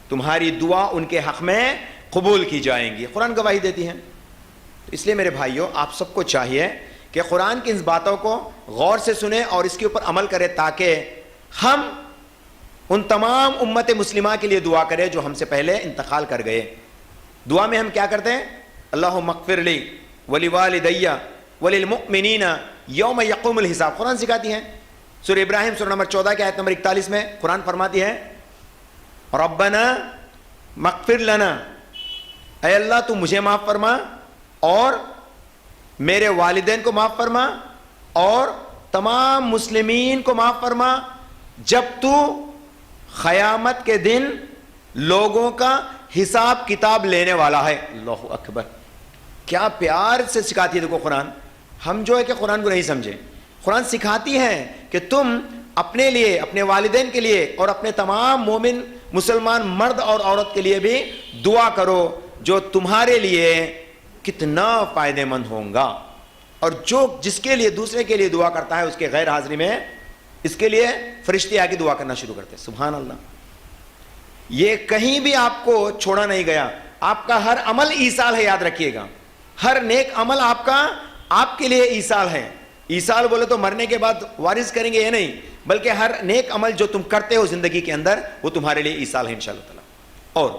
تمہاری دعا ان کے حق میں قبول کی جائیں گی. قرآن گواہی دیتی ہے. اس لیے میرے بھائیوں, آپ سب کو چاہیے کہ قرآن کی ان باتوں کو غور سے سنیں اور اس کے اوپر عمل کریں, تاکہ ہم ان تمام امت مسلمہ کے لیے دعا کریں جو ہم سے پہلے انتقال کر گئے. دعا میں ہم کیا کرتے ہیں؟ اللہم اغفر لی ولوالدی وللمؤمنین یوم یقوم الحساب. قرآن سکھاتی ہے. سورہ ابراہیم سورہ نمبر 14 کی آیت نمبر 41 میں قرآن فرماتی ہے, ربنا مغفر لنا, اے اللہ تو مجھے معاف فرما اور میرے والدین کو معاف فرما اور تمام مسلمین کو معاف فرما جب تو قیامت کے دن لوگوں کا حساب کتاب لینے والا ہے. اللہ اکبر, کیا پیار سے سکھاتی ہے. دیکھو قرآن, ہم جو ہے کہ قرآن کو نہیں سمجھے, قرآن سکھاتی ہے کہ تم اپنے لیے, اپنے والدین کے لیے اور اپنے تمام مومن مسلمان مرد اور عورت کے لیے بھی دعا کرو جو تمہارے لیے کتنا فائدہ مند ہوں گا. اور جو جس کے لیے دوسرے کے لیے دعا کرتا ہے اس کے غیر حاضری میں اس کے لیے فرشتے آ کے دعا کرنا شروع کرتے ہیں. سبحان اللہ. یہ کہیں بھی آپ کو چھوڑا نہیں گیا. آپ کا ہر عمل ایصال ہے, یاد رکھیے گا. ہر نیک عمل آپ کا آپ کے لیے ایصال ہے. ایصال بولے تو مرنے کے بعد وارث کریں گے یہ نہیں, بلکہ ہر نیک عمل جو تم کرتے ہو زندگی کے اندر وہ تمہارے لیے ایصال ہے انشاءاللہ تعالی. اور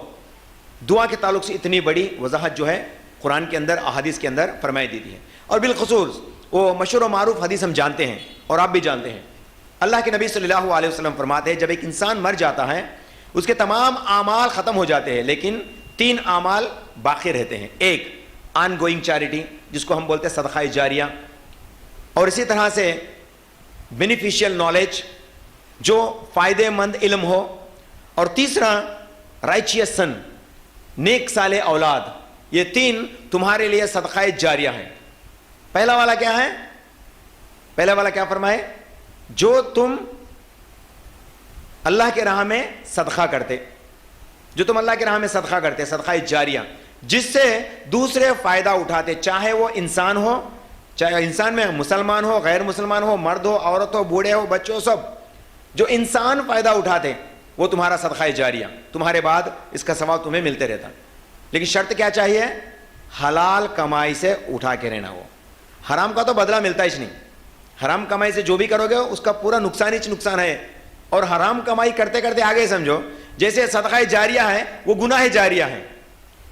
دعا کے تعلق سے اتنی بڑی وضاحت جو ہے قرآن کے اندر, احادیث کے اندر فرمائی دی ہے. اور بالخصوص وہ مشہور و معروف حدیث ہم جانتے ہیں اور آپ بھی جانتے ہیں. اللہ کے نبی صلی اللہ علیہ وسلم فرماتے ہیں, جب ایک انسان مر جاتا ہے اس کے تمام اعمال ختم ہو جاتے ہیں, لیکن 3 اعمال باقی رہتے ہیں. ایک آن گوئنگ چیریٹی, جس کو ہم بولتے ہیں صدقہ جاریہ, اور اسی طرح سے بینیفیشیل نالج, جو فائدہ مند علم ہو, اور تیسرا رائچیس سن, نیک صالح اولاد. یہ 3 تمہارے لیے صدقہ جاریہ ہیں. پہلا والا کیا ہے؟ پہلا والا کیا فرمائے؟ جو تم اللہ کے راہ میں صدقہ کرتے, جو تم اللہ کے راہ میں صدقہ کرتے, صدقہ جاریہ, جس سے دوسرے فائدہ اٹھاتے, چاہے وہ انسان ہو, چاہے انسان میں مسلمان ہو, غیر مسلمان ہو, مرد ہو, عورت ہو, بوڑھے ہو, بچے ہو, سب جو انسان فائدہ اٹھاتے وہ تمہارا صدقہ جاریہ, تمہارے بعد اس کا ثواب تمہیں ملتے رہتا. لیکن شرط کیا چاہیے؟ حلال کمائی سے اٹھا کے رہنا. وہ حرام کا تو بدلہ ملتا ہی نہیں. حرام کمائی سے جو بھی کرو گے اس کا پورا نقصان ہی نقصان ہے. اور حرام کمائی کرتے کرتے آگے سمجھو جیسے صدقہ جاریہ ہے وہ گناہ جاریہ ہے.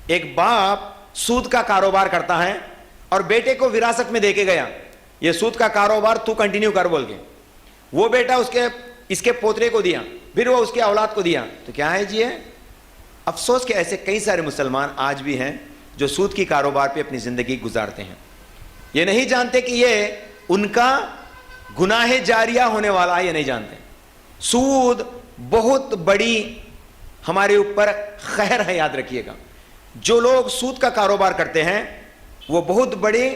ایک باپ سود کا کاروبار کرتا ہے اور بیٹے کو وراثت میں دے کے گیا, یہ سود کا کاروبار تو کنٹینیو کر بول کے. وہ بیٹا اس کے پوترے کو دیا, پھر وہ اس کے اولاد کو دیا. تو کیا ہے جی؟ ہے افسوس کہ ایسے کئی سارے مسلمان آج بھی ہیں جو سود کی کاروبار پہ اپنی زندگی گزارتے ہیں. یہ نہیں جانتے کہ یہ ان کا گناہ جاریہ ہونے والا ہے, یہ نہیں جانتے. سود بہت بڑی ہمارے اوپر خیر ہے, یاد رکھیے گا. جو لوگ سود کا کاروبار کرتے ہیں وہ بہت بڑی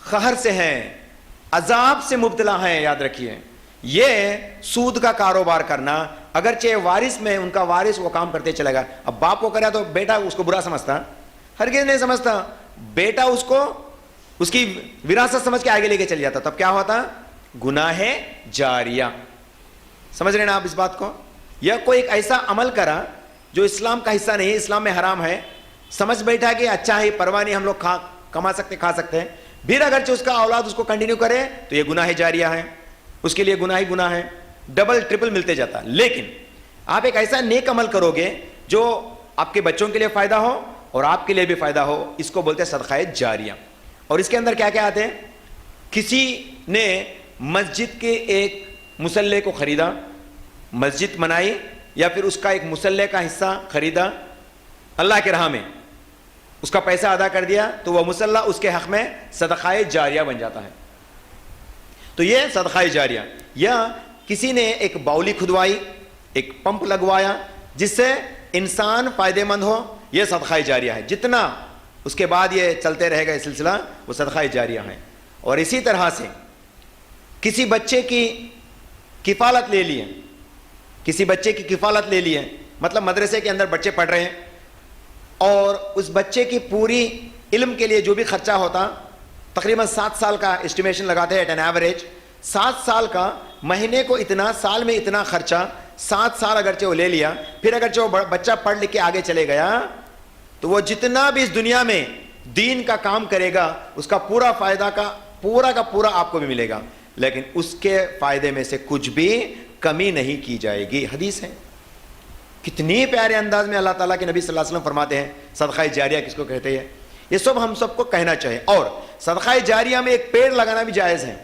قہر سے ہیں, عذاب سے مبتلا ہیں, یاد رکھیے. یہ سود کا کاروبار کرنا, اگرچہ وارث میں ان کا وارث وہ کام کرتے چلے گا. اب باپ کو کرا تو بیٹا اس کو برا سمجھتا, ہرگز نہیں سمجھتا. بیٹا اس کو اس کی وراثت سمجھ کے آگے لے کے چل جاتا. تب کیا ہوتا؟ گناہ جاریہ. سمجھ رہے نا آپ اس بات کو؟ یا کوئی ایک ایسا عمل کرا جو اسلام کا حصہ نہیں, اسلام میں حرام ہے, سمجھ بیٹھا کہ اچھا ہے, پرواہ نہیں, ہم لوگ کما سکتے, کھا سکتے ہیں. پھر اگرچہ اس کا اولاد اس کو کنٹینیو کرے تو یہ گناہ جاریہ ہے, اس کے لیے گناہ ہی گناہ ہے, ڈبل ٹرپل ملتے جاتا. لیکن آپ ایک ایسا نیک عمل کرو گے جو آپ کے بچوں کے لیے فائدہ ہو اور آپ کے لیے بھی فائدہ ہو، اس کو بولتے ہیں صدقہ جاریہ۔ اور اس کے اندر کیا کیا آتے ہیں؟ کسی نے مسجد کے ایک مصلی کو خریدا، مسجد بنائی، یا پھر اس کا ایک مصلی کا حصہ خریدا اللہ کے راہ میں، اس کا پیسہ ادا کر دیا، تو وہ مصلی اس کے حق میں صدقہ جاریہ بن جاتا ہے۔ تو یہ صدقہ جاریہ۔ یا کسی نے ایک باولی کھدوائی، ایک پمپ لگوایا جس سے انسان فائدہ مند ہو، یہ صدقہ جاریہ ہے۔ جتنا اس کے بعد یہ چلتے رہے گا یہ سلسلہ، وہ صدقہ جاریہ ہے۔ اور اسی طرح سے کسی بچے کی کفالت لے لیے، کسی بچے کی کفالت لے لیے، مطلب مدرسے کے اندر بچے پڑھ رہے ہیں اور اس بچے کی پوری علم کے لیے جو بھی خرچہ ہوتا، تقریباً 7 سال کا اسٹیمیشن لگاتے ہیں ایٹ این ایوریج، 7 سال کا، مہینے کو اتنا، سال میں اتنا خرچہ، 7 سال اگرچہ وہ لے لیا، پھر اگرچہ وہ بچہ پڑھ لکھ کے آگے چلے گیا تو وہ جتنا بھی اس دنیا میں دین کا کام کرے گا اس کا پورا فائدہ کا پورا آپ کو بھی ملے گا، لیکن اس کے فائدے میں سے کچھ بھی کمی نہیں کی جائے گی۔ حدیث ہے، کتنی پیارے انداز میں اللہ تعالیٰ کے نبی صلی اللہ علیہ وسلم فرماتے ہیں صدقہ جاریہ کس کو کہتے ہیں۔ یہ سب ہم سب کو کہنا چاہیے۔ اور صدقہ جاریہ میں ایک پیڑ لگانا بھی جائز ہے،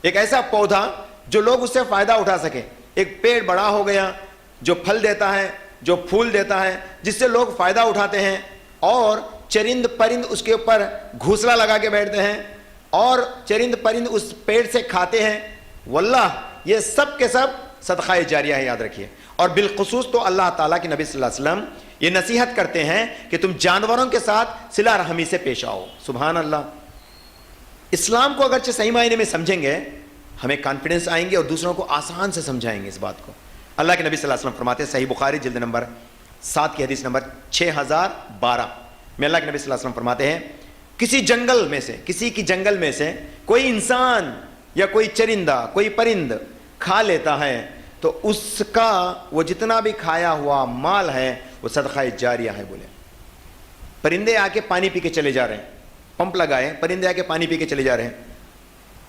ایک ایسا پودا جو لوگ اس سے فائدہ اٹھا سکیں۔ ایک پیڑ بڑا ہو گیا جو پھل دیتا ہے، جو پھول دیتا ہے، جس سے لوگ فائدہ اٹھاتے ہیں، اور چرند پرند اس کے اوپر گھونسلہ لگا کے بیٹھتے ہیں، اور چرند پرند اس پیڑ سے کھاتے ہیں، واللہ یہ سب کے سب صدقہ جاریہ ہے، یاد رکھیے۔ اور بالخصوص تو اللہ تعالیٰ کے نبی صلی اللہ علیہ وسلم یہ نصیحت کرتے ہیں کہ تم جانوروں کے ساتھ صلہ رحمی سے پیش آؤ۔ سبحان اللہ۔ اسلام کو اگرچہ صحیح معنی میں سمجھیں گے ہمیں کانفیڈنس آئیں گے اور دوسروں کو آسان سے سمجھائیں گے اس بات کو۔ اللہ کے نبی صلی اللہ علیہ وسلم فرماتے ہیں، صحیح بخاری جلد نمبر 7 کی حدیث نمبر 6012 میں اللہ کے نبی صلی اللہ علیہ وسلم فرماتے ہیں، کسی جنگل میں سے، کسی کی جنگل میں سے کوئی انسان یا کوئی چرندہ، کوئی پرند کھا لیتا ہے تو اس کا وہ جتنا بھی کھایا ہوا مال ہے وہ صدقہ جاریہ ہے۔ بولے پرندے آ کے پانی پی کے چلے جا رہے ہیں، پمپ لگائے، پرندے آ کے پانی پی کے چلے جا رہے ہیں۔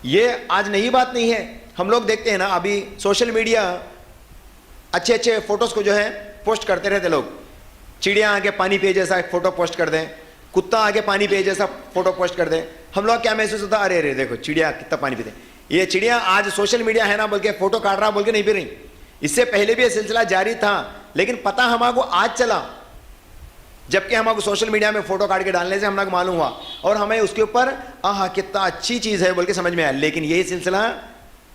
یہ آج نئی بات نہیں ہے، ہم لوگ دیکھتے ہیں نا، ابھی سوشل میڈیا اچھے اچھے فوٹوز کو جو ہے پوسٹ کرتے رہتے لوگ، چڑیا آ کے پانی پی جیسا ایک فوٹو پوسٹ کر دیں، کتا آ کے پانی پی جیسا فوٹو پوسٹ کر دیں، ہم لوگ کیا محسوس ہوتا ہے، ارے ارے دیکھو چڑیا کتنا پانی پیتے ہیں۔ یہ چڑیا آج سوشل میڈیا ہے نا بول کے فوٹو کاٹ رہا بول کے نہیں پی رہی، اس سے پہلے بھی یہ سلسلہ جاری تھا، لیکن پتہ ہمارے کو آج چلا، جبکہ ہمارے کو سوشل میڈیا میں فوٹو کاٹ کے ڈالنے سے ہمارے کو معلوم ہوا، اور ہمیں اس کے اوپر کتنا اچھی چیز ہے بول کے سمجھ میں آیا، لیکن یہی سلسلہ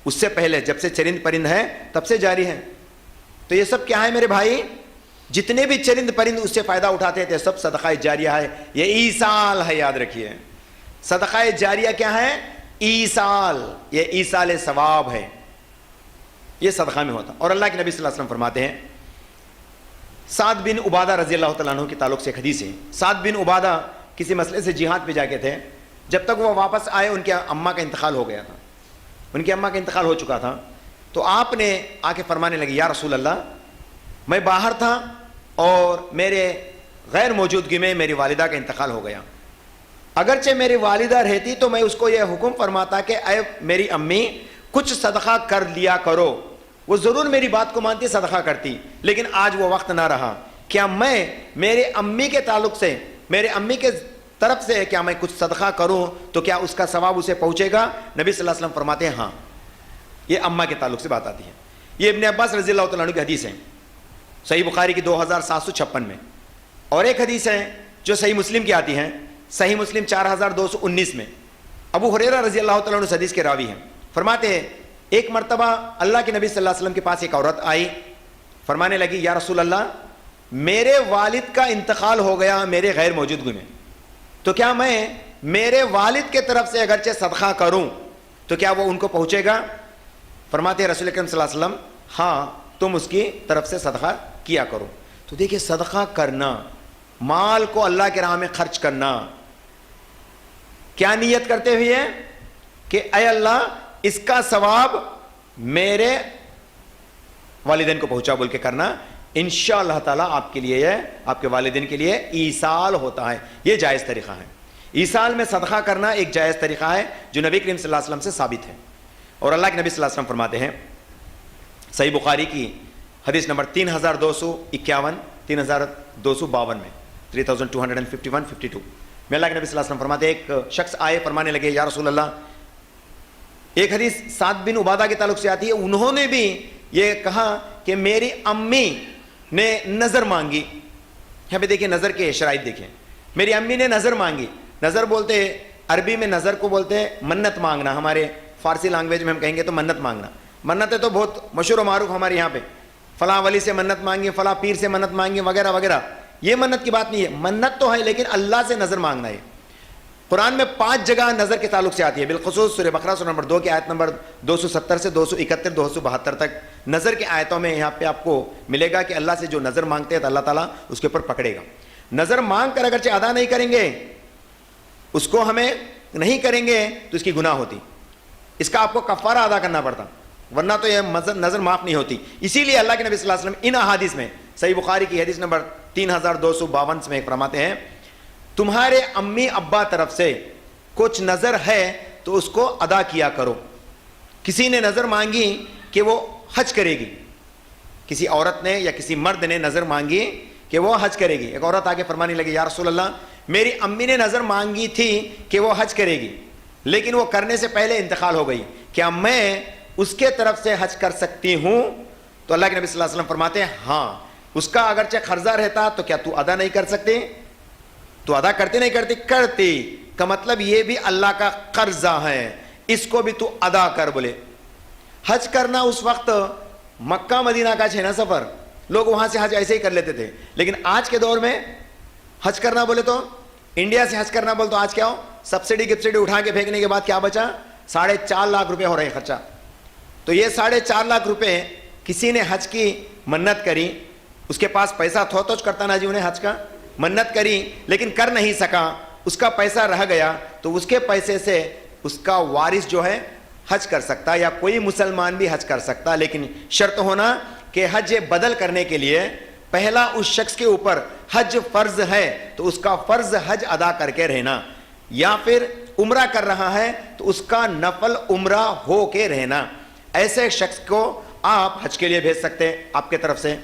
اس سے پہلے جب سے چرند پرند ہے تب سے جاری ہے۔ تو یہ سب کیا ہے میرے بھائی؟ جتنے بھی چرند پرند اس سے فائدہ اٹھاتے تھے سب صدقہ جاریہ ہے، یہ ایصال ہے، یاد رکھیے۔ صدقہ جاریہ کیا ہے؟ ایصال، یہ ایصال ثواب ہے، یہ صدقہ میں ہوتا۔ اور اللہ کے نبی صلی اللہ علیہ وسلم فرماتے ہیں، سعد بن عبادہ رضی اللہ تعالیٰ عنہ کے تعلق سے ایک حدیث ہے، سعد بن عبادہ کسی مسئلے سے جہاد پہ جا کے تھے، جب تک وہ واپس آئے ان کے اماں کا انتقال ہو گیا تھا، ان کی اماں کا انتقال ہو چکا تھا، تو آپ نے آ کے فرمانے لگے، یا رسول اللہ، میں باہر تھا اور میرے غیر موجودگی میں میری والدہ کا انتقال ہو گیا، اگرچہ میری والدہ رہتی تو میں اس کو یہ حکم فرماتا کہ اے میری امی کچھ صدقہ کر لیا کرو، وہ ضرور میری بات کو مانتی، صدقہ کرتی، لیکن آج وہ وقت نہ رہا، کیا میں میرے امی کے تعلق سے، میرے امی کے طرف سے کیا میں کچھ صدقہ کروں تو کیا اس کا ثواب اسے پہنچے گا؟ نبی صلی اللہ علیہ وسلم فرماتے ہیں ہاں، یہ اماں کے تعلق سے بات آتی ہے۔ یہ ابن عباس رضی اللہ تعالیٰ عنہ کی حدیث ہے، صحیح بخاری کی 2756 میں، اور ایک حدیث ہے جو صحیح مسلم کی آتی ہے، صحیح مسلم 4219 میں، ابو ہریرہ رضی اللہ تعالیٰ عنہ اس حدیث کے راوی ہیں، فرماتے ہیں ایک مرتبہ اللہ کے نبی صلی اللہ علیہ وسلم کے پاس ایک عورت آئی، فرمانے لگی، یا رسول اللہ، میرے والد کا انتقال ہو گیا میرے غیر موجودگی میں، تو کیا میں میرے والد کے طرف سے اگرچہ صدقہ کروں تو کیا وہ ان کو پہنچے گا؟ فرماتے ہیں رسول اکرم صلی اللہ علیہ وسلم، ہاں تم اس کی طرف سے صدقہ کیا کرو۔ تو دیکھیں صدقہ کرنا، مال کو اللہ کے راہ میں خرچ کرنا، کیا نیت کرتے ہوئے کہ اے اللہ اس کا ثواب میرے والدین کو پہنچا بول کے کرنا، انشاءاللہ تعالیٰ آپ کے لیے، آپ کے والدین کے لیے ایصال ہوتا ہے، یہ جائز طریقہ ہے۔ ایصال میں صدقہ کرنا ایک جائز طریقہ ہے جو نبی کریم صلی اللہ علیہ وسلم سے ثابت ہے۔ اور اللہ کے نبی صلی اللہ علیہ وسلم فرماتے ہیں، صحیح بخاری کی حدیث نمبر 3251 3252 میں، 3251-52 میں اللہ کے نبی صلی اللہ علیہ وسلم فرماتے ہیں ایک شخص آئے فرمانے لگے یا رسول اللہ, ایک حدیث سعد بن عبادہ کے تعلق سے آتی ہے, انہوں نے بھی یہ کہا کہ میری امی نے نظر مانگی. یہاں پہ دیکھیں نظر کے شرائط دیکھیں, میری امی نے نظر مانگی. نظر بولتے عربی میں نظر کو بولتے ہیں منت مانگنا, ہمارے فارسی لینگویج میں ہم کہیں گے تو منت مانگنا. منتیں تو بہت مشہور و معروف ہمارے یہاں پہ, فلاں ولی سے منت مانگی, فلاں پیر سے منت مانگی وغیرہ وغیرہ. یہ منت کی بات نہیں ہے, منت تو ہے لیکن اللہ سے نظر مانگنا ہے. قرآن میں 5 جگہ نظر کے تعلق سے آتی ہے, بالخصوص سورہ بقرہ سورہ نمبر 2 کی آیت نمبر 270 سے 271 272 تک نظر کے آیتوں میں یہاں پہ آپ کو ملے گا کہ اللہ سے جو نظر مانگتے ہیں تو اللہ تعالیٰ اس کے اوپر پکڑے گا. نظر مانگ کر اگرچہ ادا نہیں کریں گے, اس کو ہمیں نہیں کریں گے تو اس کی گناہ ہوتی, اس کا آپ کو کفارہ ادا کرنا پڑتا, ورنہ تو یہ نظر معاف نہیں ہوتی. اسی لیے اللہ کے نبی صلی اللہ علیہ وسلم ان احادیث میں, صحیح بخاری کی حدیث نمبر 3252 میں فرماتے ہیں تمہارے امی ابا طرف سے کچھ نظر ہے تو اس کو ادا کیا کرو. کسی نے نظر مانگی کہ وہ حج کرے گی, کسی عورت نے یا کسی مرد نے نظر مانگی کہ وہ حج کرے گی. ایک عورت آگے فرمانے لگی یا رسول اللہ میری امی نے نظر مانگی تھی کہ وہ حج کرے گی, لیکن وہ کرنے سے پہلے انتقال ہو گئی, کیا میں اس کے طرف سے حج کر سکتی ہوں؟ تو اللہ کے نبی صلی اللہ علیہ وسلم فرماتے ہیں ہاں, اس کا اگرچہ قرضہ رہتا تو کیا تو ادا نہیں کر سکتے؟ تو ادا کرتے نہیں کرتی؟ کرتی, کا مطلب یہ بھی اللہ کا قرضہ ہے, اس کو بھی تو ادا کر. بولے حج کرنا اس وقت مکہ مدینہ کا ہے نا سفر, لوگ وہاں سے حج ایسے ہی کر لیتے تھے, لیکن آج کے دور میں حج کرنا بولے تو انڈیا سے حج کرنا بولے تو آج کیا ہو, سبسڈی گبسڈی اٹھا کے پھینکنے کے بعد کیا بچا, 4.5 لاکھ روپے ہو رہے ہیں خرچہ. تو یہ 4.5 لاکھ روپے کسی نے حج کی منت کری, اس کے پاس پیسہ تھو تو کرتا نا جی, انہیں حج کا منت کری لیکن کر نہیں سکا, اس کا پیسہ رہ گیا, تو اس کے پیسے سے اس کا وارث جو ہے حج کر سکتا, یا کوئی مسلمان بھی حج کر سکتا, لیکن شرط ہونا کہ حج بدل کرنے کے لیے پہلا اس شخص کے اوپر حج فرض ہے تو اس کا فرض حج ادا کر کے رہنا, یا پھر عمرہ کر رہا ہے تو اس کا نفل عمرہ ہو کے رہنا. ایسے شخص کو آپ حج کے لیے بھیج سکتے ہیں آپ کے طرف سے,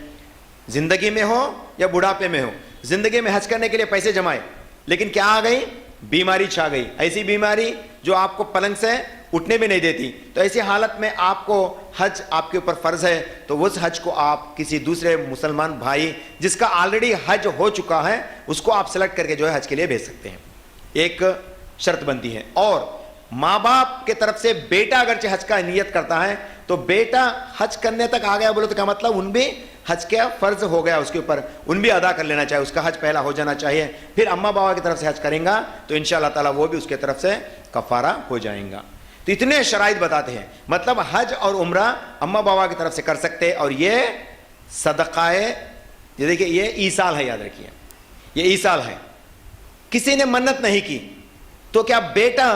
زندگی میں ہو یا بڑھاپے میں ہو. زندگی میں حج کرنے کے لیے پیسے جمائے, لیکن کیا آ گئی, بیماری چھا گئی, ایسی بیماری جو آپ کو پلنگ سے اٹھنے بھی نہیں دیتی, تو ایسی حالت میں آپ کو حج آپ کے اوپر فرض ہے, تو اس حج کو آپ کسی دوسرے مسلمان بھائی جس کا آلریڈی حج ہو چکا ہے اس کو آپ سلیکٹ کر کے جو ہے حج کے لیے بھیج سکتے ہیں. ایک شرط بنتی ہے. اور ماں باپ کے طرف سے بیٹا اگرچہ حج کا نیت کرتا ہے تو بیٹا حج کرنے تک آ گیا بولے تو کیا مطلب ان بھی حج کا فرض ہو گیا اس کے اوپر, ان بھی ادا کر لینا چاہیے, اس کا حج پہلا ہو جانا چاہیے, پھر اماں بابا کی طرف سے حج کریں گا تو انشاءاللہ تعالیٰ وہ بھی اس کے طرف سے کفارہ ہو جائیں گا. تو اتنے شرائط بتاتے ہیں, مطلب حج اور عمرہ اماں بابا کی طرف سے کر سکتے, اور یہ صدقہ یہ دیکھیے یہ ایصال ہے, یاد رکھیے یہ ایصال ہے. کسی نے منت نہیں کی تو کیا بیٹا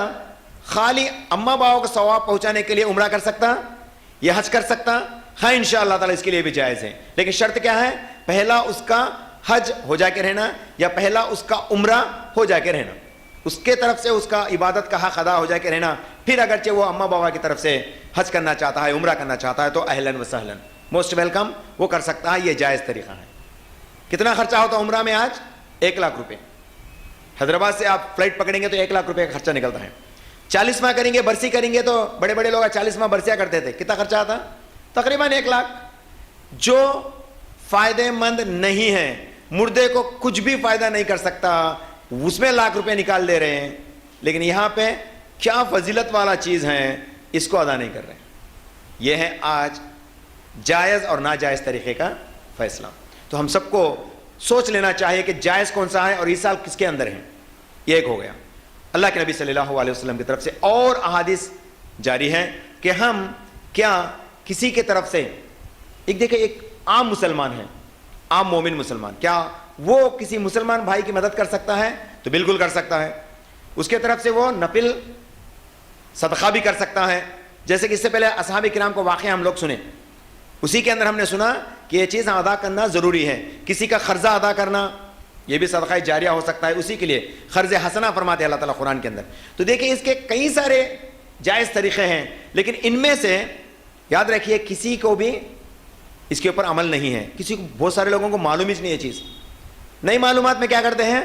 خالی اماں بابا کو ثواب پہنچانے کے لیے عمرہ کر سکتا, یہ حج کر سکتا؟ ہاں انشاءاللہ تعالیٰ اس کے لیے بھی جائز ہے, لیکن شرط کیا ہے, پہلا اس کا حج ہو جا کے رہنا, یا پہلا اس کا عمرہ ہو جا کے رہنا, اس کے طرف سے اس کا عبادت کا حق ادا ہو جا کے رہنا. پھر اگرچہ وہ اماں بابا کی طرف سے حج کرنا چاہتا ہے, عمرہ کرنا چاہتا ہے تو اہلاً و سہلاً, موسٹ ویلکم, وہ کر سکتا ہے, یہ جائز طریقہ ہے. کتنا خرچہ ہوتا ہے عمرہ میں آج؟ 1 لاکھ روپے. حیدرآباد سے آپ فلائٹ پکڑیں گے تو 1 لاکھ روپے کا خرچہ نکلتا ہے. 40واں کریں گے, برسی کریں گے, تو بڑے بڑے لوگ 40واں برسیاں کرتے تھے, کتنا خرچہ آتا؟ تقریباً 1 لاکھ. جو فائدے مند نہیں ہے, مردے کو کچھ بھی فائدہ نہیں کر سکتا, اس میں لاکھ روپے نکال دے رہے ہیں, لیکن یہاں پہ کیا فضیلت والا چیز ہے اس کو ادا نہیں کر رہے. یہ ہے آج جائز اور ناجائز طریقے کا فیصلہ. تو ہم سب کو سوچ لینا چاہیے کہ جائز کون سا ہے اور ایصال کس کے اندر ہے. یہ ایک ہو گیا. اللہ کے نبی صلی اللہ علیہ وسلم کی طرف سے اور احادیث جاری ہیں کہ ہم کیا کسی کے طرف سے, ایک دیکھیں ایک عام مسلمان ہے, عام مومن مسلمان, کیا وہ کسی مسلمان بھائی کی مدد کر سکتا ہے؟ تو بالکل کر سکتا ہے. اس کے طرف سے وہ نفل صدقہ بھی کر سکتا ہے. جیسے کہ اس سے پہلے اصحاب کرام کو واقعہ ہم لوگ سنے, اسی کے اندر ہم نے سنا کہ یہ چیز ادا کرنا ضروری ہے. کسی کا قرضہ ادا کرنا یہ بھی صدقہ جاریہ ہو سکتا ہے, اسی کے لیے قرض حسنہ فرماتے ہیں اللہ تعالیٰ قرآن کے اندر. تو دیکھیں اس کے کئی سارے جائز طریقے ہیں, لیکن ان میں سے یاد رکھیے کسی کو بھی اس کے اوپر عمل نہیں ہے. کسی کو, بہت سارے لوگوں کو معلوم ہی نہیں یہ چیز, نئی معلومات میں کیا کرتے ہیں؟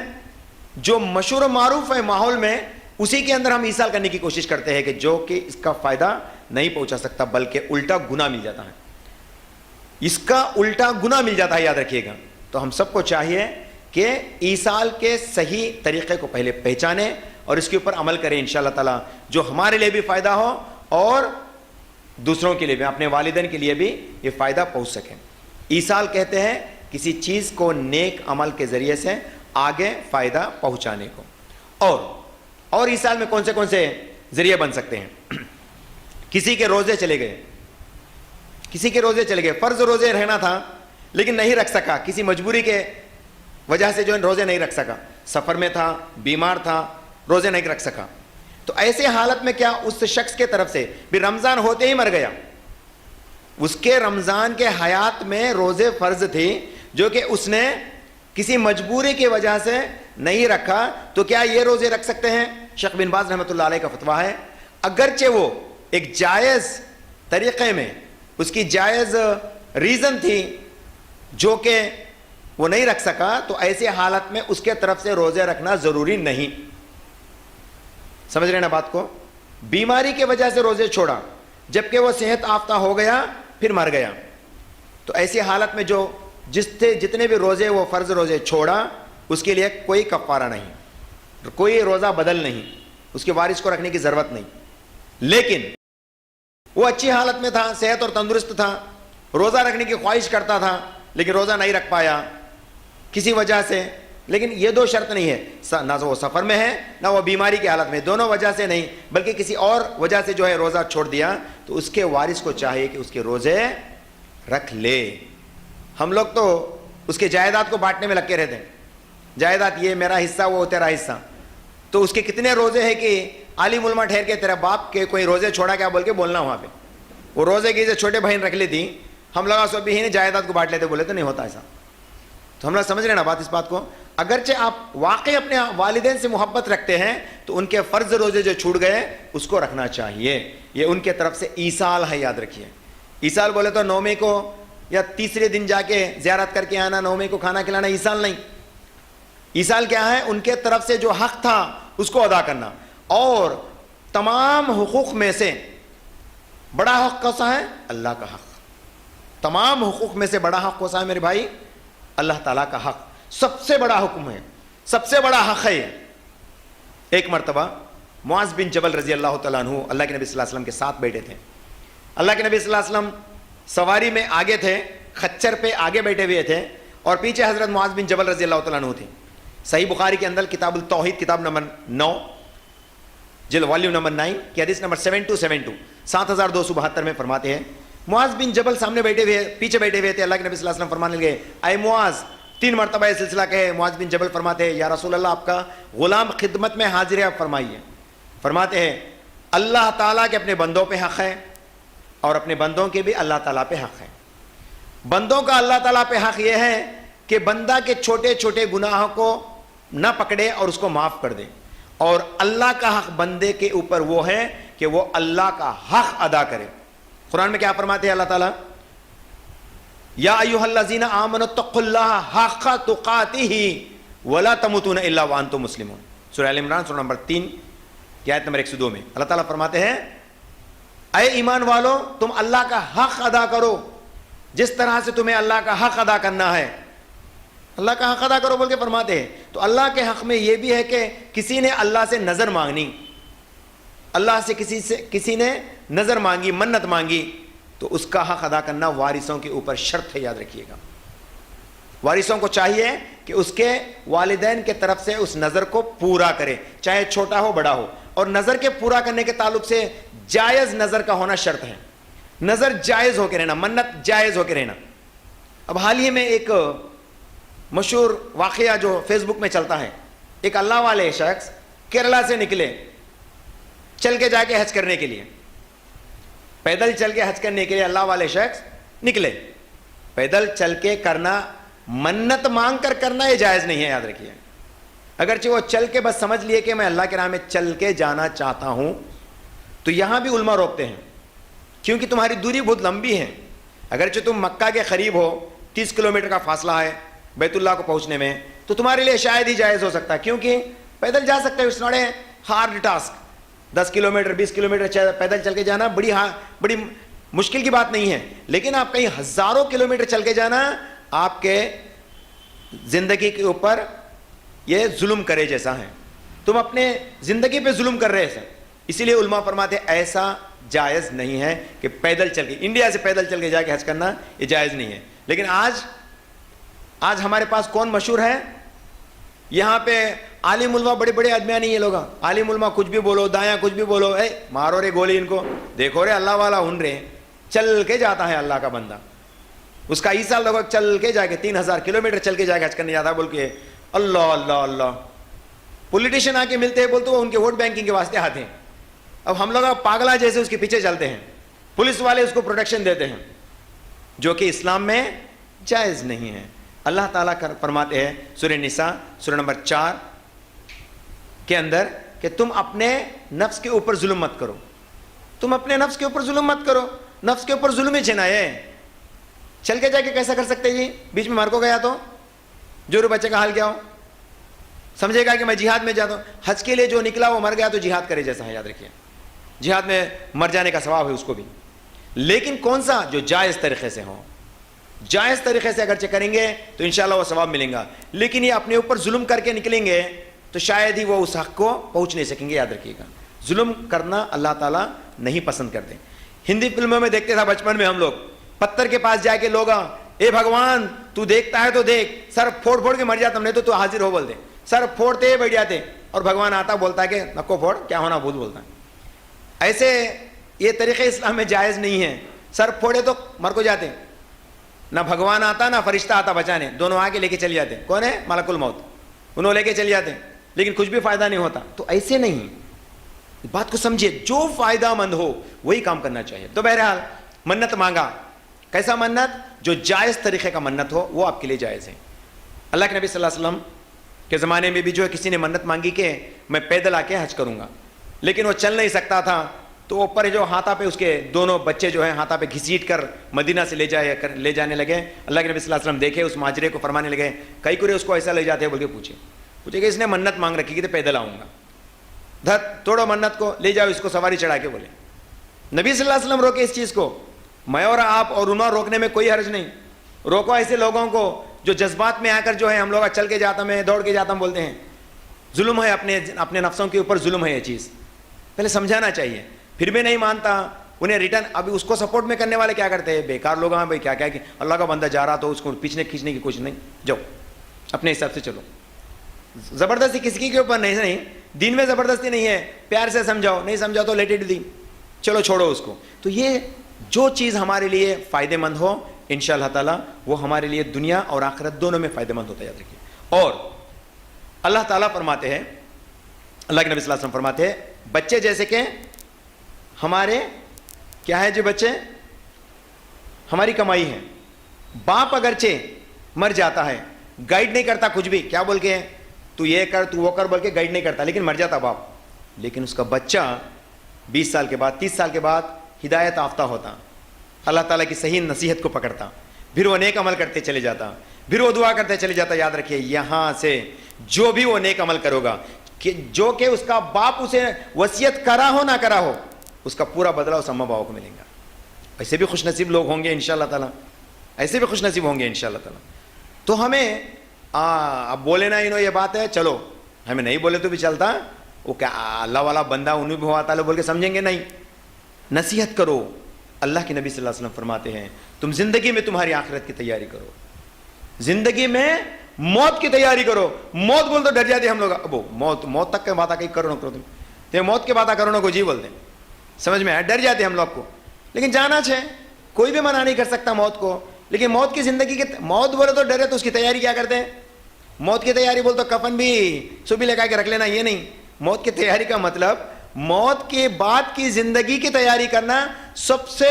جو مشہور و معروف ہے ماحول میں اسی کے اندر ہم ایصال کرنے کی کوشش کرتے ہیں کہ جو کہ اس کا فائدہ نہیں پہنچا سکتا بلکہ الٹا گناہ مل جاتا ہے، اس کا الٹا گناہ مل جاتا ہے، یاد رکھیے گا۔ تو ہم سب کو چاہیے کہ ایصال کے صحیح طریقے کو پہلے پہچانیں اور اس کے اوپر عمل کریں انشاءاللہ تعالی، جو ہمارے لیے بھی فائدہ ہو اور دوسروں کے لیے بھی، اپنے والدین کے لیے بھی یہ فائدہ پہنچ سکے۔ ایصال کہتے ہیں کسی چیز کو نیک عمل کے ذریعے سے آگے فائدہ پہنچانے کو۔ اور ایصال میں کون سے ذریعے بن سکتے ہیں؟ کسی کے روزے چلے گئے، فرض روزے رہنا تھا لیکن نہیں رکھ سکا، کسی مجبوری کے وجہ سے جو روزے نہیں رکھ سکا، سفر میں تھا، بیمار تھا، روزے نہیں رکھ سکا، تو ایسے حالت میں کیا اس شخص کے طرف سے بھی رمضان ہوتے ہی مر گیا، اس کے رمضان کے حیات میں روزے فرض تھی جو کہ اس نے کسی مجبوری کی وجہ سے نہیں رکھا، تو کیا یہ روزے رکھ سکتے ہیں؟ شیخ بن باز رحمۃ اللہ علیہ کا فتویٰ ہے اگرچہ وہ ایک جائز طریقے میں اس کی جائز ریزن تھی جو کہ وہ نہیں رکھ سکا، تو ایسی حالت میں اس کے طرف سے روزے رکھنا ضروری نہیں۔ سمجھ رہے نا بات کو؟ بیماری کی وجہ سے روزے چھوڑا جبکہ وہ صحت یافتہ ہو گیا پھر مر گیا، تو ایسی حالت میں جو جتنے بھی روزے وہ فرض روزے چھوڑا اس کے لیے کوئی کفارہ نہیں، کوئی روزہ بدل نہیں، اس کے وارث کو رکھنے کی ضرورت نہیں، لیکن وہ اچھی حالت میں تھا، صحت اور تندرست تھا، روزہ رکھنے کی خواہش کرتا تھا لیکن روزہ نہیں رکھ پایا کسی وجہ سے، لیکن یہ دو شرط نہیں ہے، نہ وہ سفر میں ہے نہ وہ بیماری کی حالت میں، دونوں وجہ سے نہیں بلکہ کسی اور وجہ سے جو ہے روزہ چھوڑ دیا، تو اس کے وارث کو چاہیے کہ اس کے روزے رکھ لے۔ ہم لوگ تو اس کے جائیداد کو بانٹنے میں لگ کے رہتے ہیں، جائیداد یہ میرا حصہ وہ تیرا حصہ، تو اس کے کتنے روزے ہیں کہ عالم علماء ٹھہر کے تیرا باپ کے کوئی روزے چھوڑا کیا بول کے بولنا وہاں پہ، وہ روزے کی چھوٹے بہن رکھ لیتی، ہم لوگ سب بھی ہی جائیداد کو بانٹ لیتے، بولے تو نہیں ہوتا ایسا۔ تو ہم لوگ سمجھ رہے ہیں نا بات اس بات کو؟ اگرچہ آپ واقعی اپنے والدین سے محبت رکھتے ہیں تو ان کے فرض روزے جو چھوٹ گئے اس کو رکھنا چاہیے، یہ ان کے طرف سے ایصال ہے، یاد رکھیے۔ ایصال بولے تو نومے کو یا تیسرے دن جا کے زیارت کر کے آنا، نومے کو کھانا کھلانا ایصال نہیں۔ ایصال کیا ہے؟ ان کے طرف سے جو حق تھا اس کو ادا کرنا، اور تمام حقوق میں سے بڑا حق کون سا ہے؟ اللہ کا حق۔ تمام حقوق میں سے بڑا حق کون سا ہے میرے بھائی؟ اللہ تعالیٰ کا حق سب سے بڑا حکم ہے، سب سے بڑا حق ہے۔ ایک مرتبہ معاذ بن جبل رضی اللہ تعالیٰ عنہ اللہ کے نبی صلی اللہ علیہ وسلم کے ساتھ بیٹھے تھے، اللہ کے نبی صلی اللہ علیہ وسلم سواری میں آگے تھے، خچر پہ آگے بیٹھے ہوئے تھے اور پیچھے حضرت معاذ بن جبل رضی اللہ تعالیٰ عنہ تھے۔ صحیح بخاری کے اندر کتاب التوحید کتاب نمبر 9 جلد والیوم نمبر 9 کی حدیث نمبر 7272 7272 میں فرماتے ہیں، معاذ بن جبل سامنے بیٹھے ہوئے پیچھے بیٹھے ہوئے تھے، اللہ کے نبی صلی اللہ علیہ وسلم فرمانے لگے، اے معاذ، 3 مرتبہ یہ سلسلہ کہے، معاذ بن جبل فرماتے ہیں، یا رسول اللہ آپ کا غلام خدمت میں حاضر ہے، آپ فرمائیے۔ فرماتے ہیں اللہ تعالیٰ کے اپنے بندوں پہ حق ہے اور اپنے بندوں کے بھی اللہ تعالیٰ پہ حق ہے۔ بندوں کا اللہ تعالیٰ پہ حق یہ ہے کہ بندہ کے چھوٹے چھوٹے گناہوں کو نہ پکڑے اور اس کو معاف کر دے، اور اللہ کا حق بندے کے اوپر وہ ہے کہ وہ اللہ کا حق ادا کرے۔ قرآن میں کیا فرماتے ہیں اللہ تعالیٰ؟ یا ایھا الذین آمنوا اتقوا اللہ حق تقاتہ ولا تموتون الا وانتم مسلمون، سورہ ال عمران سورہ نمبر 3 کی آیت نمبر 102 میں اللہ تعالیٰ فرماتے ہیں، اے ایمان والو تم اللہ کا حق ادا کرو جس طرح سے تمہیں اللہ کا حق ادا کرنا ہے، اللہ کا حق ادا کرو بول کے فرماتے ہیں۔ تو اللہ کے حق میں یہ بھی ہے کہ کسی نے اللہ سے نظر مانگنی، اللہ سے کسی نے نظر مانگی، منت مانگی، تو اس کا حق ادا کرنا وارثوں کے اوپر شرط ہے، یاد رکھیے گا۔ وارثوں کو چاہیے کہ اس کے والدین کے طرف سے اس نظر کو پورا کرے، چاہے چھوٹا ہو بڑا ہو، اور نظر کے پورا کرنے کے تعلق سے جائز نظر کا ہونا شرط ہے، نظر جائز ہو کے رہنا، منت جائز ہو کے رہنا۔ اب حال ہی میں ایک مشہور واقعہ جو فیس بک میں چلتا ہے، ایک اللہ والے شخص کیرلا سے نکلے چل کے جا کے حج کرنے کے لیے، پیدل چل کے حج کرنے کے لیے اللہ والے شخص نکلے۔ پیدل چل کے کرنا، منت مانگ کر کرنا یہ جائز نہیں ہے، یاد رکھیے۔ اگرچہ وہ چل کے بس سمجھ لیے کہ میں اللہ کے راہ میں چل کے جانا چاہتا ہوں، تو یہاں بھی علماء روکتے ہیں کیونکہ تمہاری دوری بہت لمبی ہے۔ اگرچہ تم مکہ کے قریب ہو، 30 کلومیٹر کا فاصلہ ہے بیت اللہ کو پہنچنے میں، تو تمہارے لیے شاید ہی جائز ہو سکتا ہے, کیونکہ پیدل جا سکتے ہو, it's not a hard task. 10 kilometre 20 kilometre پیدل چل کے جانا بڑی مشکل کی بات نہیں ہے, لیکن آپ کہیں ہزاروں کلومیٹر چل کے جانا آپ کے زندگی کے اوپر یہ ظلم کرے جیسا ہے, تم اپنے زندگی پہ ظلم کر رہے ہیں. اسی لیے علماء فرماتے ہیں ایسا جائز نہیں ہے کہ پیدل چل کے, انڈیا سے پیدل چل کے جا کے حج کرنا یہ جائز نہیں ہے. لیکن آج ہمارے پاس کون مشہور ہے یہاں پہ؟ عالم علماء, بڑے بڑے آدمی نہیں ہے لوگ, عالم علماء کچھ بھی بولو, دایاں کچھ بھی بولو, اے مارو رے گولی ان کو, دیکھو رے اللہ والا ہن رے, چل کے جاتا ہے اللہ کا بندہ. اس کا عیسیٰ لوگ چل کے جا کے 3000 کلومیٹر چل کے جا کے حج کرنے جاتا ہے بول کے اللہ اللہ اللہ. پولیٹیشین آ کے ملتے ہیں بولتے وہ ان کے ووٹ بینکنگ کے واسطے آتے ہیں. اب ہم لوگ پاگلا جیسے اس کے پیچھے چلتے ہیں, پولیس والے اس کو پروٹیکشن دیتے ہیں, جو کہ اسلام میں جائز نہیں ہے. اللہ تعالیٰ فرماتے ہیں سورہ نساء سورہ نمبر 4 کے اندر کہ تم اپنے نفس کے اوپر ظلم مت کرو, تم اپنے نفس کے اوپر ظلم مت کرو. نفس کے اوپر ظلم ہی چھنائے, چل کے جا کے کیسا کر سکتے جی؟ بیچ میں مر کو گیا تو جو بچے کا حال کیا ہو, سمجھے گا کہ میں جہاد میں جاتا ہوں. حج کے لیے جو نکلا وہ مر گیا تو جہاد کرے جیسا ہے, یاد رکھیے جہاد میں مر جانے کا ثواب ہے اس کو بھی, لیکن کون سا؟ جو جائز طریقے سے ہو. جائز طریقے سے اگرچہ کریں گے تو انشاءاللہ وہ ثواب ملیں گا, لیکن یہ اپنے اوپر ظلم کر کے نکلیں گے تو شاید ہی وہ اس حق کو پہنچ نہیں سکیں گے. یاد رکھیے گا ظلم کرنا اللہ تعالیٰ نہیں پسند کرتے. ہندی فلموں میں دیکھتے تھا بچپن میں ہم لوگ, پتھر کے پاس جا کے لوگ اے بھگوان تو دیکھتا ہے تو دیکھ, سر پھوڑ پھوڑ کے مر جاتا, ہم نہیں تو حاضر ہو بولتے, سر پھوڑتے بیٹھ جاتے, اور بھگوان آتا بولتا ہے کہ نکو پھوڑ, کیا ہونا بھول بولتا ہے. ایسے یہ طریقے اسلام میں جائز نہیں ہے. سر پھوڑے تو مر کو جاتے, نہ بھگوان آتا نہ فرشتہ آتا بچانے, دونوں آ کے لے کے چل جاتے. کون ہے؟ ملک الموت, انہوں لے کے چل جاتے, لیکن کچھ بھی فائدہ نہیں ہوتا. تو ایسے نہیں, بات کو سمجھیے, جو فائدہ مند ہو وہی کام کرنا چاہیے. تو بہرحال منت مانگا, کیسا منت؟ جو جائز طریقے کا منت ہو وہ آپ کے لیے جائز ہے. اللہ کے نبی صلی اللہ علیہ وسلم کے زمانے میں بھی جو ہے کسی نے منت مانگی کہ میں پیدل آ کے حج کروں گا, لیکن وہ چل نہیں سکتا تھا, تو اوپر جو ہاتھا پہ اس کے دونوں بچے جو ہیں ہاتھا پہ گھسیٹ کر مدینہ سے لے جانے لگے. اللہ کے نبی صلی اللہ علیہ وسلم دیکھے اس ماجرے کو, فرمانے لگے کئی کرے اس کو ایسا لے جاتے ہیں بول کے پوچھے کہ اس نے منت مانگ رکھی کہ پیدل آؤں گا, دھت توڑو منت کو, لے جاؤ اس کو سواری چڑھا کے. بولے نبی صلی اللہ علیہ وسلم روکے اس چیز کو. میں اور آپ اور انہوں روکنے میں کوئی حرج نہیں, روکو ایسے لوگوں کو جو جذبات میں آ کر جو ہے ہم لوگ چل کے جاتا میں دوڑ کے جاتا ہم بولتے ہیں. ظلم ہے, اپنے نفسوں کے اوپر ظلم ہے. یہ چیز پہلے سمجھانا چاہیے. پھر بھی نہیں مانتا, انہیں ریٹرن, ابھی اس کو سپورٹ میں کرنے والے کیا کرتے ہیں؟ بیکار لوگ ہیں بھائی, کیا کیا کہ اللہ کا بندہ جا رہا تو اس کو پیچھے کھینچنے کی کوشش نہیں, جاؤ اپنے حساب سے چلو. زبردستی کسی کے اوپر نہیں, دین میں زبردستی نہیں ہے, پیار سے سمجھاؤ, نہیں سمجھاؤ تو لیٹ اٹ دی, چلو چھوڑو اس کو. تو یہ جو چیز ہمارے لیے فائدہ مند ہو انشاءاللہ تعالیٰ وہ ہمارے لیے دنیا اور آخرت دونوں میں فائدہ مند ہوتا ہے. یاد رکھیے. اور اللہ تعالیٰ فرماتے ہیں, اللہ کے نبی صلی اللہ علیہ وسلم فرماتے ہیں, بچے جیسے کہ ہمارے کیا ہے, جو بچے ہماری کمائی ہے. باپ اگرچہ مر جاتا ہے, گائیڈ نہیں کرتا کچھ بھی, کیا بول کے تو یہ کر تو وہ کر بول کے گائیڈ نہیں کرتا, لیکن مر جاتا باپ, لیکن اس کا بچہ 20 سال کے بعد 30 سال کے بعد ہدایت یافتہ ہوتا, اللہ تعالیٰ کی صحیح نصیحت کو پکڑتا, پھر وہ نیک عمل کرتے چلے جاتا, پھر وہ دعا کرتے چلے جاتا. یاد رکھیے یہاں سے جو بھی وہ نیک عمل کرے گا, کہ جو کہ اس کا باپ اسے وصیت کرا ہو نہ کرا ہو, اس کا پورا بدلہ اس اماں باؤ کو ملے گا. ایسے بھی خوش نصیب لوگ ہوں گے انشاءاللہ تعالیٰ, ایسے بھی خوش نصیب ہوں گے انشاءاللہ تعالیٰ. تو ہمیں اب بولے نا انہوں یہ بات ہے, چلو ہمیں نہیں بولے تو بھی چلتا, وہ کیا اللہ والا بندہ انہیں بھی ہوا تعالیٰ بول کے سمجھیں گے نہیں. نصیحت کرو. اللہ کے نبی صلی اللہ علیہ وسلم فرماتے ہیں تم زندگی میں تمہاری آخرت کی تیاری کرو, زندگی میں موت کی تیاری کرو. موت بول تو ڈر جاتے ہم لوگ, ابو موت تک کے بات کہیں کرو نہ کرو, تم موت کے بات کرو نہ کو جی بولتے, سمجھ میں ڈر جاتے ہم لوگ کو. لیکن جانا چاہے, کوئی بھی منع نہیں کر سکتا موت کو, لیکن موت کی زندگی کے موت بولے تو ڈرے, تو اس کی تیاری کیا کرتے ہیں؟ موت کی تیاری بول تو کفن بھی صبح لگا کے رکھ لینا, یہ نہیں. موت کی تیاری کا مطلب موت کے بعد کی زندگی کی تیاری کرنا سب سے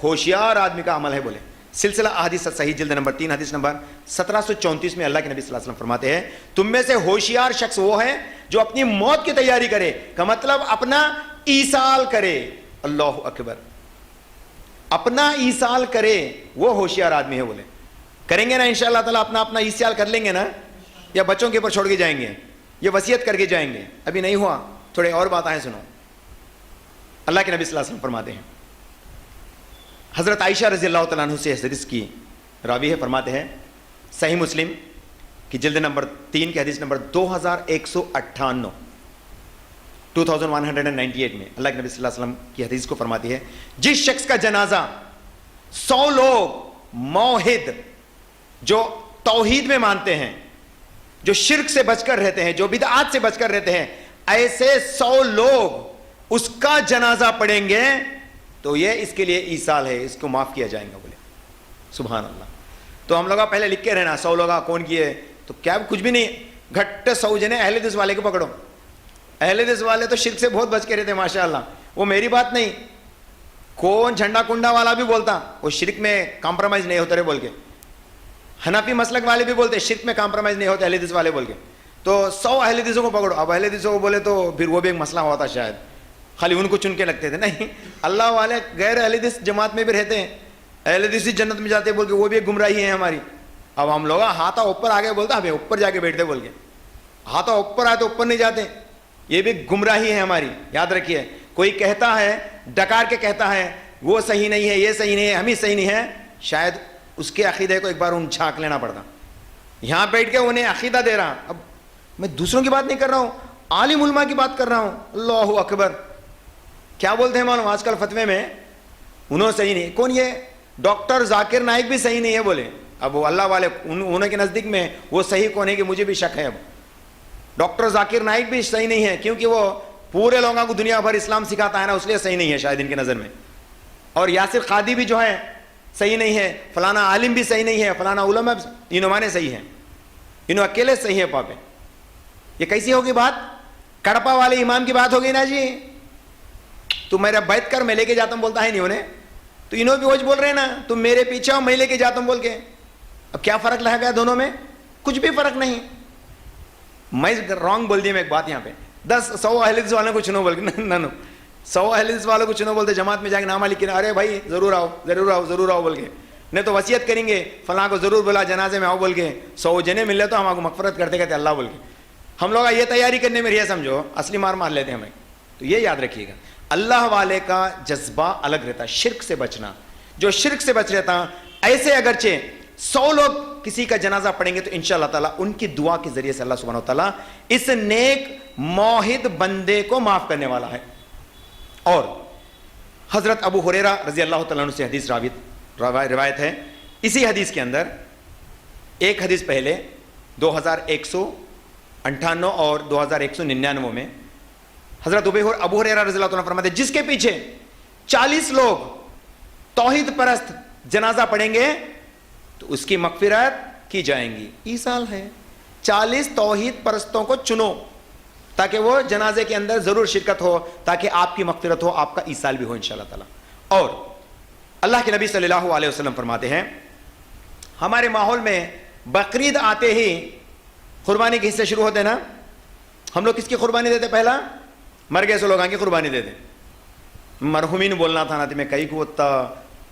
ہوشیار آدمی کا عمل ہے. بولے سلسلہ احادیث صحیح جلد نمبر 3 حدیث نمبر 1734 میں اللہ کے نبی صلی اللہ علیہ وسلم فرماتے ہیں تم میں سے ہوشیار شخص وہ ہے جو اپنی موت کی تیاری کرے, کا مطلب اپنا ایصال کرے. اللہ اکبر, اپنا ایصال کرے, وہ ہوشیار آدمی ہے. بولے کریں گے نا انشاءاللہ تعالیٰ, اپنا ایصال کر لیں گے نا, یا بچوں کے اوپر چھوڑ کے جائیں گے, یہ وصیت کر کے جائیں گے. ابھی نہیں ہوا, تھوڑے اور بات آئیں سنو. اللہ کے نبی صلی اللہ علیہ وسلم فرماتے ہیں, حضرت عائشہ رضی اللہ تعالیٰ عنہ سے حدیث کی راوی ہے, فرماتے ہیں صحیح مسلم کی جلد نمبر 3 کی حدیث نمبر 2198 2198 میں اللہ کے نبی صلی اللہ علیہ وسلم کی حدیث کو فرماتی ہے, جس شخص کا جنازہ 100 لوگ موحد جو توحید میں مانتے ہیں, جو شرک سے بچ کر رہتے ہیں, جو بدعات سے بچ کر رہتے ہیں, ایسے 100 لوگ اس کا جنازہ پڑھیں گے تو یہ اس کے لیے ایصال ہے, اس کو معاف کیا جائے گا. بولے سبحان اللہ. تو ہم لوگ پہلے لکھ کے رہنا 100 لوگ کون کیے, تو کیا کچھ بھی نہیں, گھٹ 100 جنے اہل حدیث والے کو پکڑو. اہل حدیث والے تو شرک سے بہت بچ کے رہتے ہیں ماشاء اللہ. وہ میری بات نہیں, کون جھنڈا کنڈا والا بھی بولتا وہ شرک میں کمپرومائز نہیں ہوتا رہے بول کے. حنفی مسلک والے بھی بولتے شرک میں کمپرومائز نہیں ہوتے اہل حدیث والے بول کے. تو 100 اہل حدیثوں کو پکڑو. اب اہل حدیثوں کو بولے تو پھر وہ بھی ایک مسئلہ ہوا تھا, شاید خالی ان کو چن کے لگتے تھے. نہیں, اللہ والے غیر اہل حدیث جماعت میں بھی رہتے ہیں, اہل حدیث جنت میں جاتے بول کے, وہ بھی ایک گمراہی ہے ہماری. اب ہم لوگ ہاتھا اوپر آگے بولتا ہمیں اوپر جا کے بیٹھتے بول کے, ہاتھا اوپر آتے اوپر نہیں جاتے, یہ بھی گمراہی ہے ہماری. یاد رکھیے, کوئی کہتا ہے ڈکار کے کہتا ہے وہ صحیح نہیں ہے, یہ صحیح نہیں ہے, ہم ہی صحیح نہیں ہے, شاید اس کے عقیدے کو ایک بار ان جھانک لینا پڑتا. یہاں بیٹھ کے انہیں عقیدہ دے رہا. اب میں دوسروں کی بات نہیں کر رہا ہوں, عالم علماء کی بات کر رہا ہوں. اللہ اکبر. کیا بولتے ہیں معلوم آج کل فتوے میں, انہوں صحیح نہیں. کون یہ ڈاکٹر ذاکر نائک بھی صحیح نہیں ہے بولے. اب وہ اللہ والے انہوں کے نزدیک میں وہ صحیح کون ہے کہ مجھے بھی شک ہے. اب ڈاکٹر ذاکر نائک بھی صحیح نہیں ہے کیونکہ وہ پورے لوگوں کو دنیا بھر اسلام سکھاتا ہے نا, اس لیے صحیح نہیں ہے شاید ان کی نظر میں. اور یاسر قادی بھی جو ہے صحیح نہیں ہے, فلانا عالم بھی صحیح نہیں ہے, فلانا علماء انہوں نے صحیح ہیں, انہوں اکیلے صحیح ہے پاپے. یہ کیسی ہوگی بات, کڑپا والے امام کی بات ہوگی نا جی. تو میرا بیت کر میں لے کے جاتا ہوں بولتا ہے نہیں انہیں, تو انہوں بھی وہی بول رہے ہیں نا, تم میرے پیچھے ہو میں لے کے جاتا ہوں بول کے. اب کیا فرق لگا گیا دونوں میں, کچھ بھی فرق نہیں. میں رانگ بول دی میں ایک بات یہاں پہ, 100 اہل حدیث والوں کو چنو بول کے, نہ 100 اہل حدیث والوں کو چنو بولتے, جماعت میں جا کے نامہ لکھ کے, ارے بھائی ضرور آؤ ضرور آؤ ضرور آؤ بول کے, نہیں تو وصیت کریں گے فلاں کو ضرور بولا جنازے میں آؤ بول کے. 100 جنے مل لے تو ہم آپ کو مغفرت کرتے کہتے اللہ بول کے. ہم لوگ یہ تیاری کرنے میں یہ سمجھو اصلی مار لیتے ہیں ہمیں. تو یہ یاد رکھیے گا, اللہ والے کا جذبہ الگ رہتا, شرک سے بچنا. جو شرک سے بچ رہتا ایسے اگرچہ 100 لوگ کسی کا جنازہ پڑھیں گے تو انشاءاللہ تعالیٰ ان کی دعا کے ذریعے سے اللہ سبحانہ و تعالیٰ اس نیک موحد بندے کو معاف کرنے والا ہے. اور حضرت ابو ہریرہ رضی اللہ تعالیٰ عنہ سے حدیث روایت ہے. اسی حدیث کے اندر ایک حدیث پہلے 2198 اور 2199 میں حضرت ابو ہریرہ رضی اللہ تعالیٰ عنہ فرماتے ہیں, جس کے پیچھے 40 لوگ توحید پرست جنازہ پڑھیں گے تو اس کی مغفرت کی جائیں گی. ایصال ہے, 40 توحید پرستوں کو چنو تاکہ وہ جنازے کے اندر ضرور شرکت ہو, تاکہ آپ کی مغفرت ہو, آپ کا ایصال بھی ہو انشاءاللہ تعالی. اور اللہ کے نبی صلی اللہ علیہ وسلم فرماتے ہیں, ہمارے ماحول میں بقرعید آتے ہی قربانی کے حصے شروع ہوتے ہیں نا. ہم لوگ کس کی قربانی دیتے, پہلا مر گئے سو لوگوں کی قربانی دیتے. مرحومین بولنا تھا نا, میں کئی کو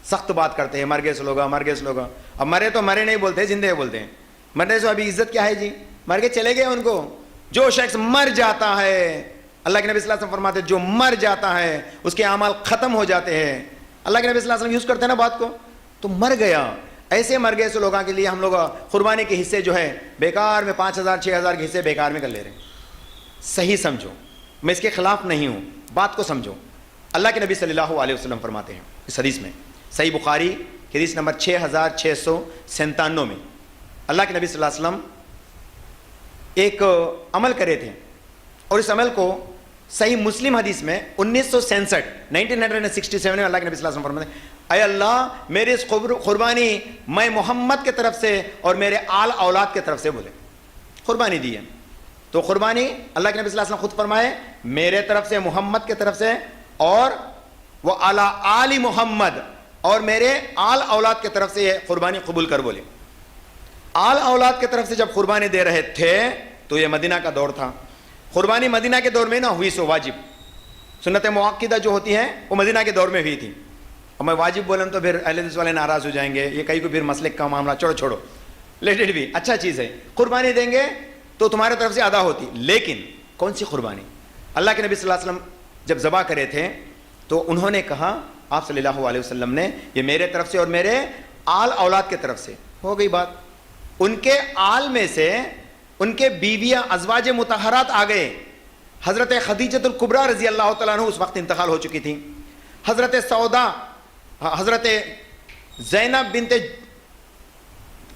سخت بات کرتے ہیں, مر گئے سو لوگا مر گئے سو لوگا. اب مرے تو مرے نہیں بولتے, زندے بولتے ہیں. مرنے سے ابھی عزت کیا ہے جی, مر کے چلے گئے ان کو. جو شخص مر جاتا ہے, اللہ کے نبی صلی اللہ علیہ وسلم فرماتے ہیں جو مر جاتا ہے اس کے اعمال ختم ہو جاتے ہیں. اللہ کے نبی صلی اللہ علیہ وسلم یوز کرتے ہیں نا بات کو, تو مر گیا. ایسے مر گئے سو لوگوں کے لیے ہم لوگ قربانی کے حصے جو ہے بیکار میں 5000 6000 کے حصے بیکار میں کر لے رہے ہیں. صحیح سمجھو, میں اس کے خلاف نہیں ہوں, بات کو سمجھو. اللہ کے نبی صلی اللہ علیہ وسلم فرماتے ہیں اس حدیث میں, صحیح بخاری حدیث نمبر 6697 میں, اللہ کے نبی صلی اللہ علیہ وسلم ایک عمل کرے تھے, اور اس عمل کو صحیح مسلم حدیث میں 1967 میں اللہ کے نبی صلی اللہ علیہ وسلم فرماتے ہیں, اے اللہ میری اس قربانی میں محمد کے طرف سے اور میرے آل اولاد کے طرف سے بولے قربانی دی ہے. تو قربانی اللہ کے نبی صلی اللہ علیہ وسلم خود فرمائے, میرے طرف سے, محمد کے طرف سے, اور وہ اعلیٰ آل محمد, اور میرے آل اولاد کے طرف سے یہ قربانی قبول کر بولے. آل اولاد کے طرف سے جب قربانی دے رہے تھے تو یہ مدینہ کا دور تھا. قربانی مدینہ کے دور میں نہ ہوئی سو واجب, سنت مؤکدہ جو ہوتی ہیں وہ مدینہ کے دور میں ہوئی تھی. اور میں واجب بولوں تو پھر اہل حدیث والے ناراض ہو جائیں گے, یہ کئی کو پھر مسلک کا معاملہ چھوڑو لیٹ اٹ بھی, اچھا چیز ہے. قربانی دیں گے تو تمہارے طرف سے ادا ہوتی. لیکن کون سی قربانی؟ اللہ کے نبی صلی اللہ علیہ وسلم جب ذبح کرے تھے تو انہوں نے کہا آپ صلی اللہ علیہ وسلم نے یہ میرے طرف سے اور میرے آل اولاد کے طرف سے. ہو گئی بات. ان کے آل میں سے ان کے بیویاں ازواج مطہرات آ گئے. حضرت خدیجۃ الکبریٰ رضی اللہ تعالیٰ عنہ اس وقت انتقال ہو چکی تھیں. حضرت سودا، حضرت زینب بنت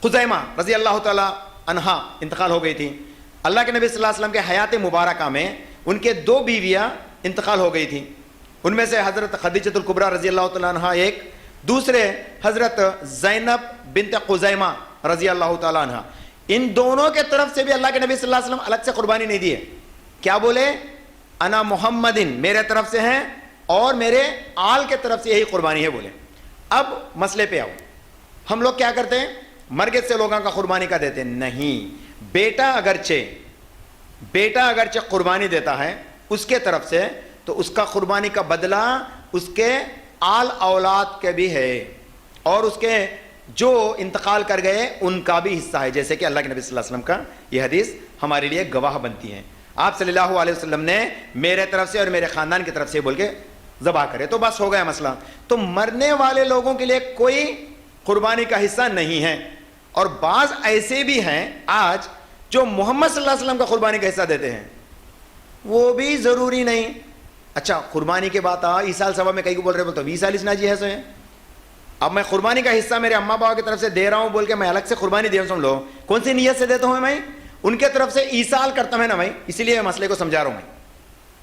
خزیمہ رضی اللہ تعالیٰ عنہا انتقال ہو گئی تھی. اللہ کے نبی صلی اللہ علیہ وسلم کے حیات مبارکہ میں ان کے 2 بیویاں انتقال ہو گئی تھیں. ان میں سے حضرت خدیجۃ الکبریٰ رضی اللہ تعالیٰ عنہا ایک، دوسرے حضرت زینب بنت خزیمہ رضی اللہ تعالیٰ عنہا. ان دونوں کے طرف سے بھی اللہ کے نبی صلی اللہ علیہ وسلم الگ سے قربانی نہیں دی ہے. کیا بولے؟ انا محمدن، میرے طرف سے ہیں اور میرے آل کے طرف سے یہی قربانی ہے بولے. اب مسئلے پہ آؤ. ہم لوگ کیا کرتے ہیں؟ مرگت سے لوگوں کا قربانی کا دیتے ہیں. نہیں، بیٹا اگرچہ قربانی دیتا ہے اس کے طرف سے تو اس کا قربانی کا بدلہ اس کے آل اولاد کے بھی ہے اور اس کے جو انتقال کر گئے ان کا بھی حصہ ہے. جیسے کہ اللہ کے نبی صلی اللہ علیہ وسلم کا یہ حدیث ہمارے لیے گواہ بنتی ہے. آپ صلی اللہ علیہ وسلم نے میرے طرف سے اور میرے خاندان کی طرف سے بول کے ذبح کرے تو بس ہو گیا مسئلہ. تو مرنے والے لوگوں کے لیے کوئی قربانی کا حصہ نہیں ہے. اور بعض ایسے بھی ہیں آج جو محمد صلی اللہ علیہ وسلم کا قربانی کا حصہ دیتے ہیں، وہ بھی ضروری نہیں. اچھا قربانی کے بات عیسال سبب میں کئی کو بول رہے بولتے 20 اس ناجی ہے سو ہے. اب میں قربانی کا حصہ میرے اماں بابا کی طرف سے دے رہا ہوں بول کے میں الگ سے قربانی دے رہا ہوں. سن لو کون سی نیت سے دیتا ہوں میں؟ ان کے طرف سے ایصال کرتا ہوں نا میں، اسی لیے مسئلے کو سمجھا رہا ہوں میں.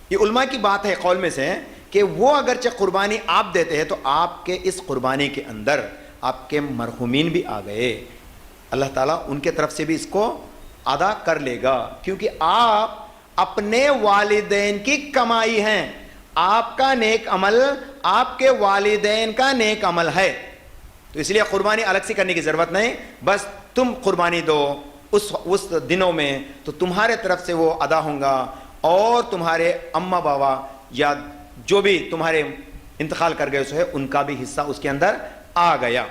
یہ علماء کی بات ہے قول میں سے کہ وہ اگرچہ قربانی آپ دیتے ہیں تو آپ کے اس قربانی کے اندر آپ کے مرحومین بھی آ گئے. اللہ تعالیٰ ان کے طرف سے بھی اس کو ادا کر لے گا کیونکہ آپ اپنے والدین کی کمائی ہیں. آپ کا نیک عمل آپ کے والدین کا نیک عمل ہے. تو اس لیے قربانی الگ سے کرنے کی ضرورت نہیں. بس تم قربانی دو اس دنوں میں تو تمہارے طرف سے وہ ادا ہوں گا اور تمہارے اماں بابا یا جو بھی تمہارے انتقال کر گئے ہے ان کا بھی حصہ اس کے اندر آ گیا.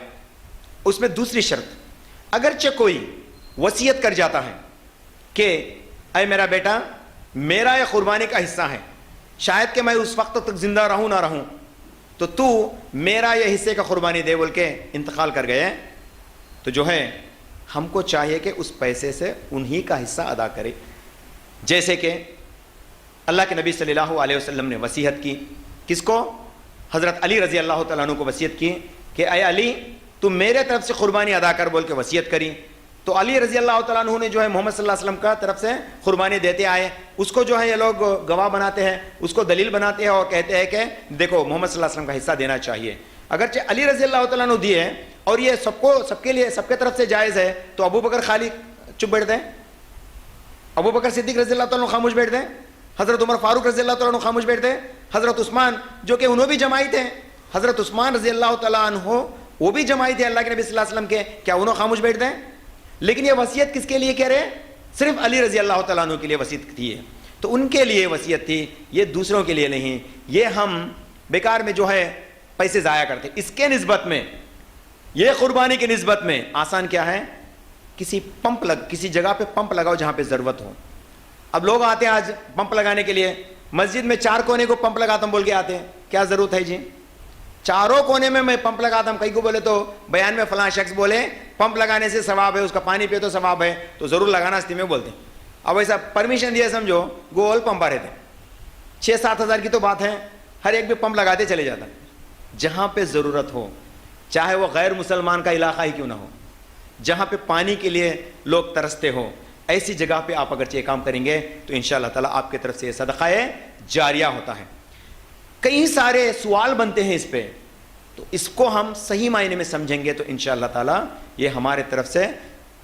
اس میں دوسری شرط، اگرچہ کوئی وصیت کر جاتا ہے کہ اے میرا بیٹا میرا یہ قربانی کا حصہ ہے، شاید کہ میں اس وقت تک زندہ رہوں نہ رہوں تو میرا یہ حصے کا قربانی دے بول کے انتقال کر گئے، تو جو ہے ہم کو چاہیے کہ اس پیسے سے انہی کا حصہ ادا کرے. جیسے کہ اللہ کے نبی صلی اللہ علیہ وسلم نے وصیت کی. کس کو؟ حضرت علی رضی اللہ تعالیٰ عنہ کو وصیت کی کہ اے علی تم میرے طرف سے قربانی ادا کر بول کے وصیت کری. تو علی رضی اللہ تعالیٰ عنہ نے جو ہے محمد صلی اللہ علیہ وسلم کا طرف سے قربانی دیتے آئے. اس کو جو ہے یہ لوگ گواہ بناتے ہیں، اس کو دلیل بناتے ہیں اور کہتے ہیں کہ دیکھو محمد صلی اللہ علیہ وسلم کا حصہ دینا چاہیے. اگرچہ علی رضی اللہ تعالیٰ عنہ دیے اور یہ سب کے لیے سب کے طرف سے جائز ہے تو ابو بکر خالی چپ بیٹھ دیں، ابو بکر صدیق رضی اللہ تعالیٰ عنہ خاموش بیٹھ دیں، حضرت عمر فاروق رضی اللہ تعالیٰ عنہ خاموش بیٹھ دیں، حضرت عثمان جو کہ انہوں بھی جماعی تھے، حضرت عثمان رضی اللہ تعالیٰ عنہ وہ بھی جماعی تھے اللہ کے نبی صلی اللہ علیہ وسلم کے، کیا انہوں خاموش بیٹھ دیں؟ لیکن یہ وصیت کس کے لیے کہہ رہے؟ صرف علی رضی اللہ تعالیٰ عنہ کے لیے وصیت تھی ہے. تو ان کے لیے وصیت تھی، یہ دوسروں کے لیے نہیں. یہ ہم بیکار میں جو ہے پیسے ضائع کرتے. اس کے نسبت میں یہ قربانی کی نسبت میں آسان کیا ہے؟ کسی جگہ پہ پمپ لگاؤ جہاں پہ ضرورت ہو. اب لوگ آتے ہیں آج پمپ لگانے کے لیے، مسجد میں 4 کونے کو پمپ لگاتا ہوں بول کے آتے ہیں. کیا ضرورت ہے جی؟ چاروں کونے میں پمپ لگاتا ہوں. کئی کو بولے تو بیان میں فلاں شخص بولے پمپ لگانے سے ثواب ہے، اس کا پانی پہ تو ثواب ہے تو ضرور لگانا استی میں بولتے ہیں. اب ایسا پرمیشن دیا سمجھو گول پمپ آ رہے تھے 6-7 ہزار کی تو بات ہے، ہر ایک بھی پمپ لگاتے چلے جاتا. جہاں پہ ضرورت ہو، چاہے وہ غیر مسلمان کا علاقہ ہی کیوں نہ ہو، جہاں پہ پانی کے لیے لوگ ترستے ہو، ایسی جگہ پہ آپ اگرچہ کام کریں گے تو انشاءاللہ تعالیٰ آپ کی طرف سے یہ صدقہ جاریہ ہوتا ہے. کئی سارے سوال بنتے ہیں اس پہ، تو اس کو ہم صحیح معنی میں سمجھیں گے تو انشاءاللہ تعالیٰ یہ ہمارے طرف سے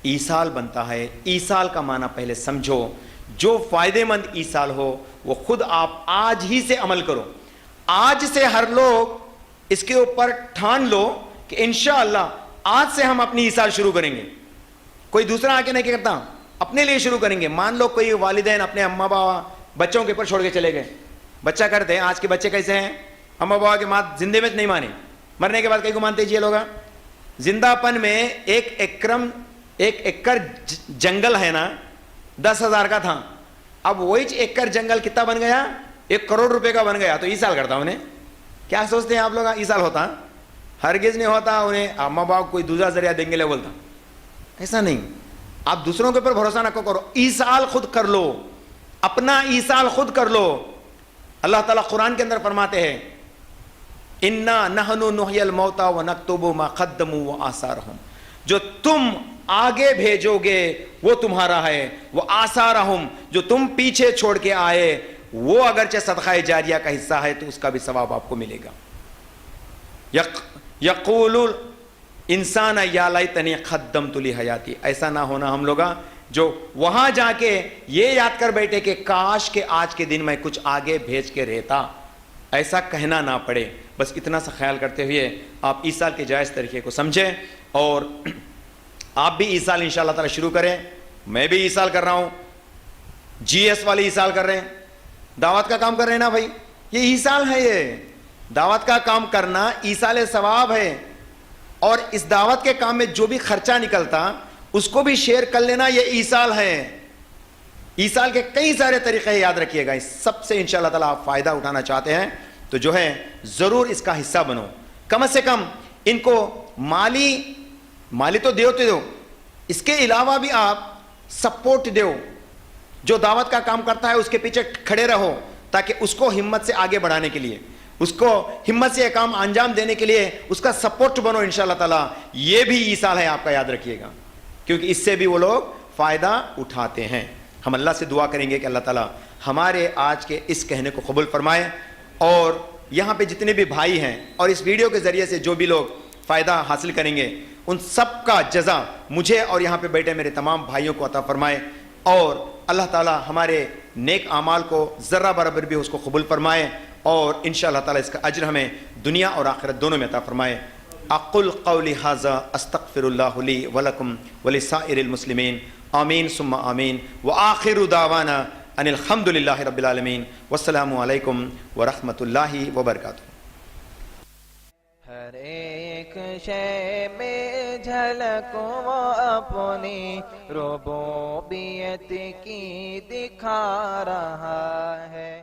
ایصال بنتا ہے. ایصال کا معنی پہلے سمجھو. جو فائدے مند ایصال ہو وہ خود آپ آج ہی سے عمل کرو. آج سے ہر لوگ اس کے اوپر ٹھان لو کہ انشاءاللہ آج سے ہم اپنی ایصال شروع کریں گے. کوئی دوسرا آ کے نہیں کرتا، اپنے لیے شروع کریں گے. مان لو کوئی والدین اپنے اماں بابا بچوں کے اوپر چھوڑ کے چلے گئے. بچہ کرتے ہیں، آج کے بچے کیسے ہیں؟ اماں بابا کی بات زندے میں نہیں مانے، مرنے کے بعد کئی کو مانتے جی لوگ. زندہ پن میں ایک ایکڑ جنگل ہے نا، 10,000 کا تھا, اب وہی 1 ایکڑ جنگل کتنا بن گیا, 1 کروڑ روپے کا بن گیا, تو 20 سال کرتا انہیں. کیا سوچتے ہیں آپ لوگ 20 سال ہوتا؟ ہرگز نہیں ہوتا. انہیں ماں باپ کوئی دوسرا ذریعہ دیں گے لے بولتا, ایسا نہیں. آپ دوسروں کے اوپر بھروسہ نہ کرو, 20 سال خود کر لو, اپنا 20 سال خود کر لو. اللہ تعالیٰ قرآن کے اندر فرماتے ہیں اِنَّا نَحْنُ نُحْيِي الْمَوْتَى وَنَكْتُبُ مَا قَدَّمُوا وَآثَارَهُمْ, جو تم آگے بھیجو گے وہ تمہارا ہے, وَآثَارَهُمْ, جو تم پیچھے چھوڑ کے آئے وہ اگرچہ صدقہ جاریہ کا حصہ ہے تو اس کا بھی ثواب آپ کو ملے گا. یقول انسان یا لیتنی قدمت لحیاتی, ایسا نہ ہونا ہم لوگا جو وہاں جا کے یہ یاد کر بیٹھے کہ کاش کہ آج کے دن میں کچھ آگے بھیج کے رہتا, ایسا کہنا نہ پڑے. بس اتنا سا خیال کرتے ہوئے آپ ایصال کے جائز طریقے کو سمجھیں, اور آپ بھی ایصال انشاءاللہ تعالی شروع کریں. میں بھی ایصال کر رہا ہوں, جی ایس والے ایصال کر رہے ہیں, دعوت کا کام کر رہے ہیں نا بھائی, یہ ایصال ہے. یہ دعوت کا کام کرنا ایصال ثواب ہے, اور اس دعوت کے کام میں جو بھی خرچہ نکلتا اس کو بھی شیئر کر لینا, یہ ایصال ہے. ایصال کے کئی سارے طریقے یاد رکھیے گا, اس سب سے انشاءاللہ تعالی آپ فائدہ اٹھانا چاہتے ہیں تو جو ہے ضرور اس کا حصہ بنو. کم سے کم ان کو مالی تو دو, اس کے علاوہ بھی آپ سپورٹ دو. جو دعوت کا کام کرتا ہے اس کے پیچھے کھڑے رہو, تاکہ اس کو ہمت سے آگے بڑھانے کے لیے, اس کو ہمت سے یہ کام انجام دینے کے لیے اس کا سپورٹ بنو انشاءاللہ تعالی. یہ بھی ایصال ہے آپ کا, یاد رکھیے گا, کیونکہ اس سے بھی وہ لوگ فائدہ اٹھاتے ہیں. ہم اللہ سے دعا کریں گے کہ اللہ تعالیٰ ہمارے آج کے اس کہنے کو قبول فرمائے, اور یہاں پہ جتنے بھی بھائی ہیں اور اس ویڈیو کے ذریعے سے جو بھی لوگ فائدہ حاصل کریں گے ان سب کا جزا مجھے اور یہاں پہ بیٹھے میرے تمام بھائیوں کو عطا فرمائے, اور اللہ تعالیٰ ہمارے نیک اعمال کو ذرہ برابر بھی اس کو قبول فرمائے, اور انشاءاللہ تعالیٰ اس کا اجر ہمیں دنیا اور آخرت دونوں میں عطا فرمائے. اقول قولی ھذا استغفر اللہ لی ولکم ولسائر المسلمین, آمین ثم آمین, وآخر دعوانا ان الحمد للہ رب العالمین, والسلام علیکم ورحمۃ اللہ وبرکاتہ. ہر ایک شے میں جھلک وہ اپنی ربوبیت کی دکھا رہا ہے.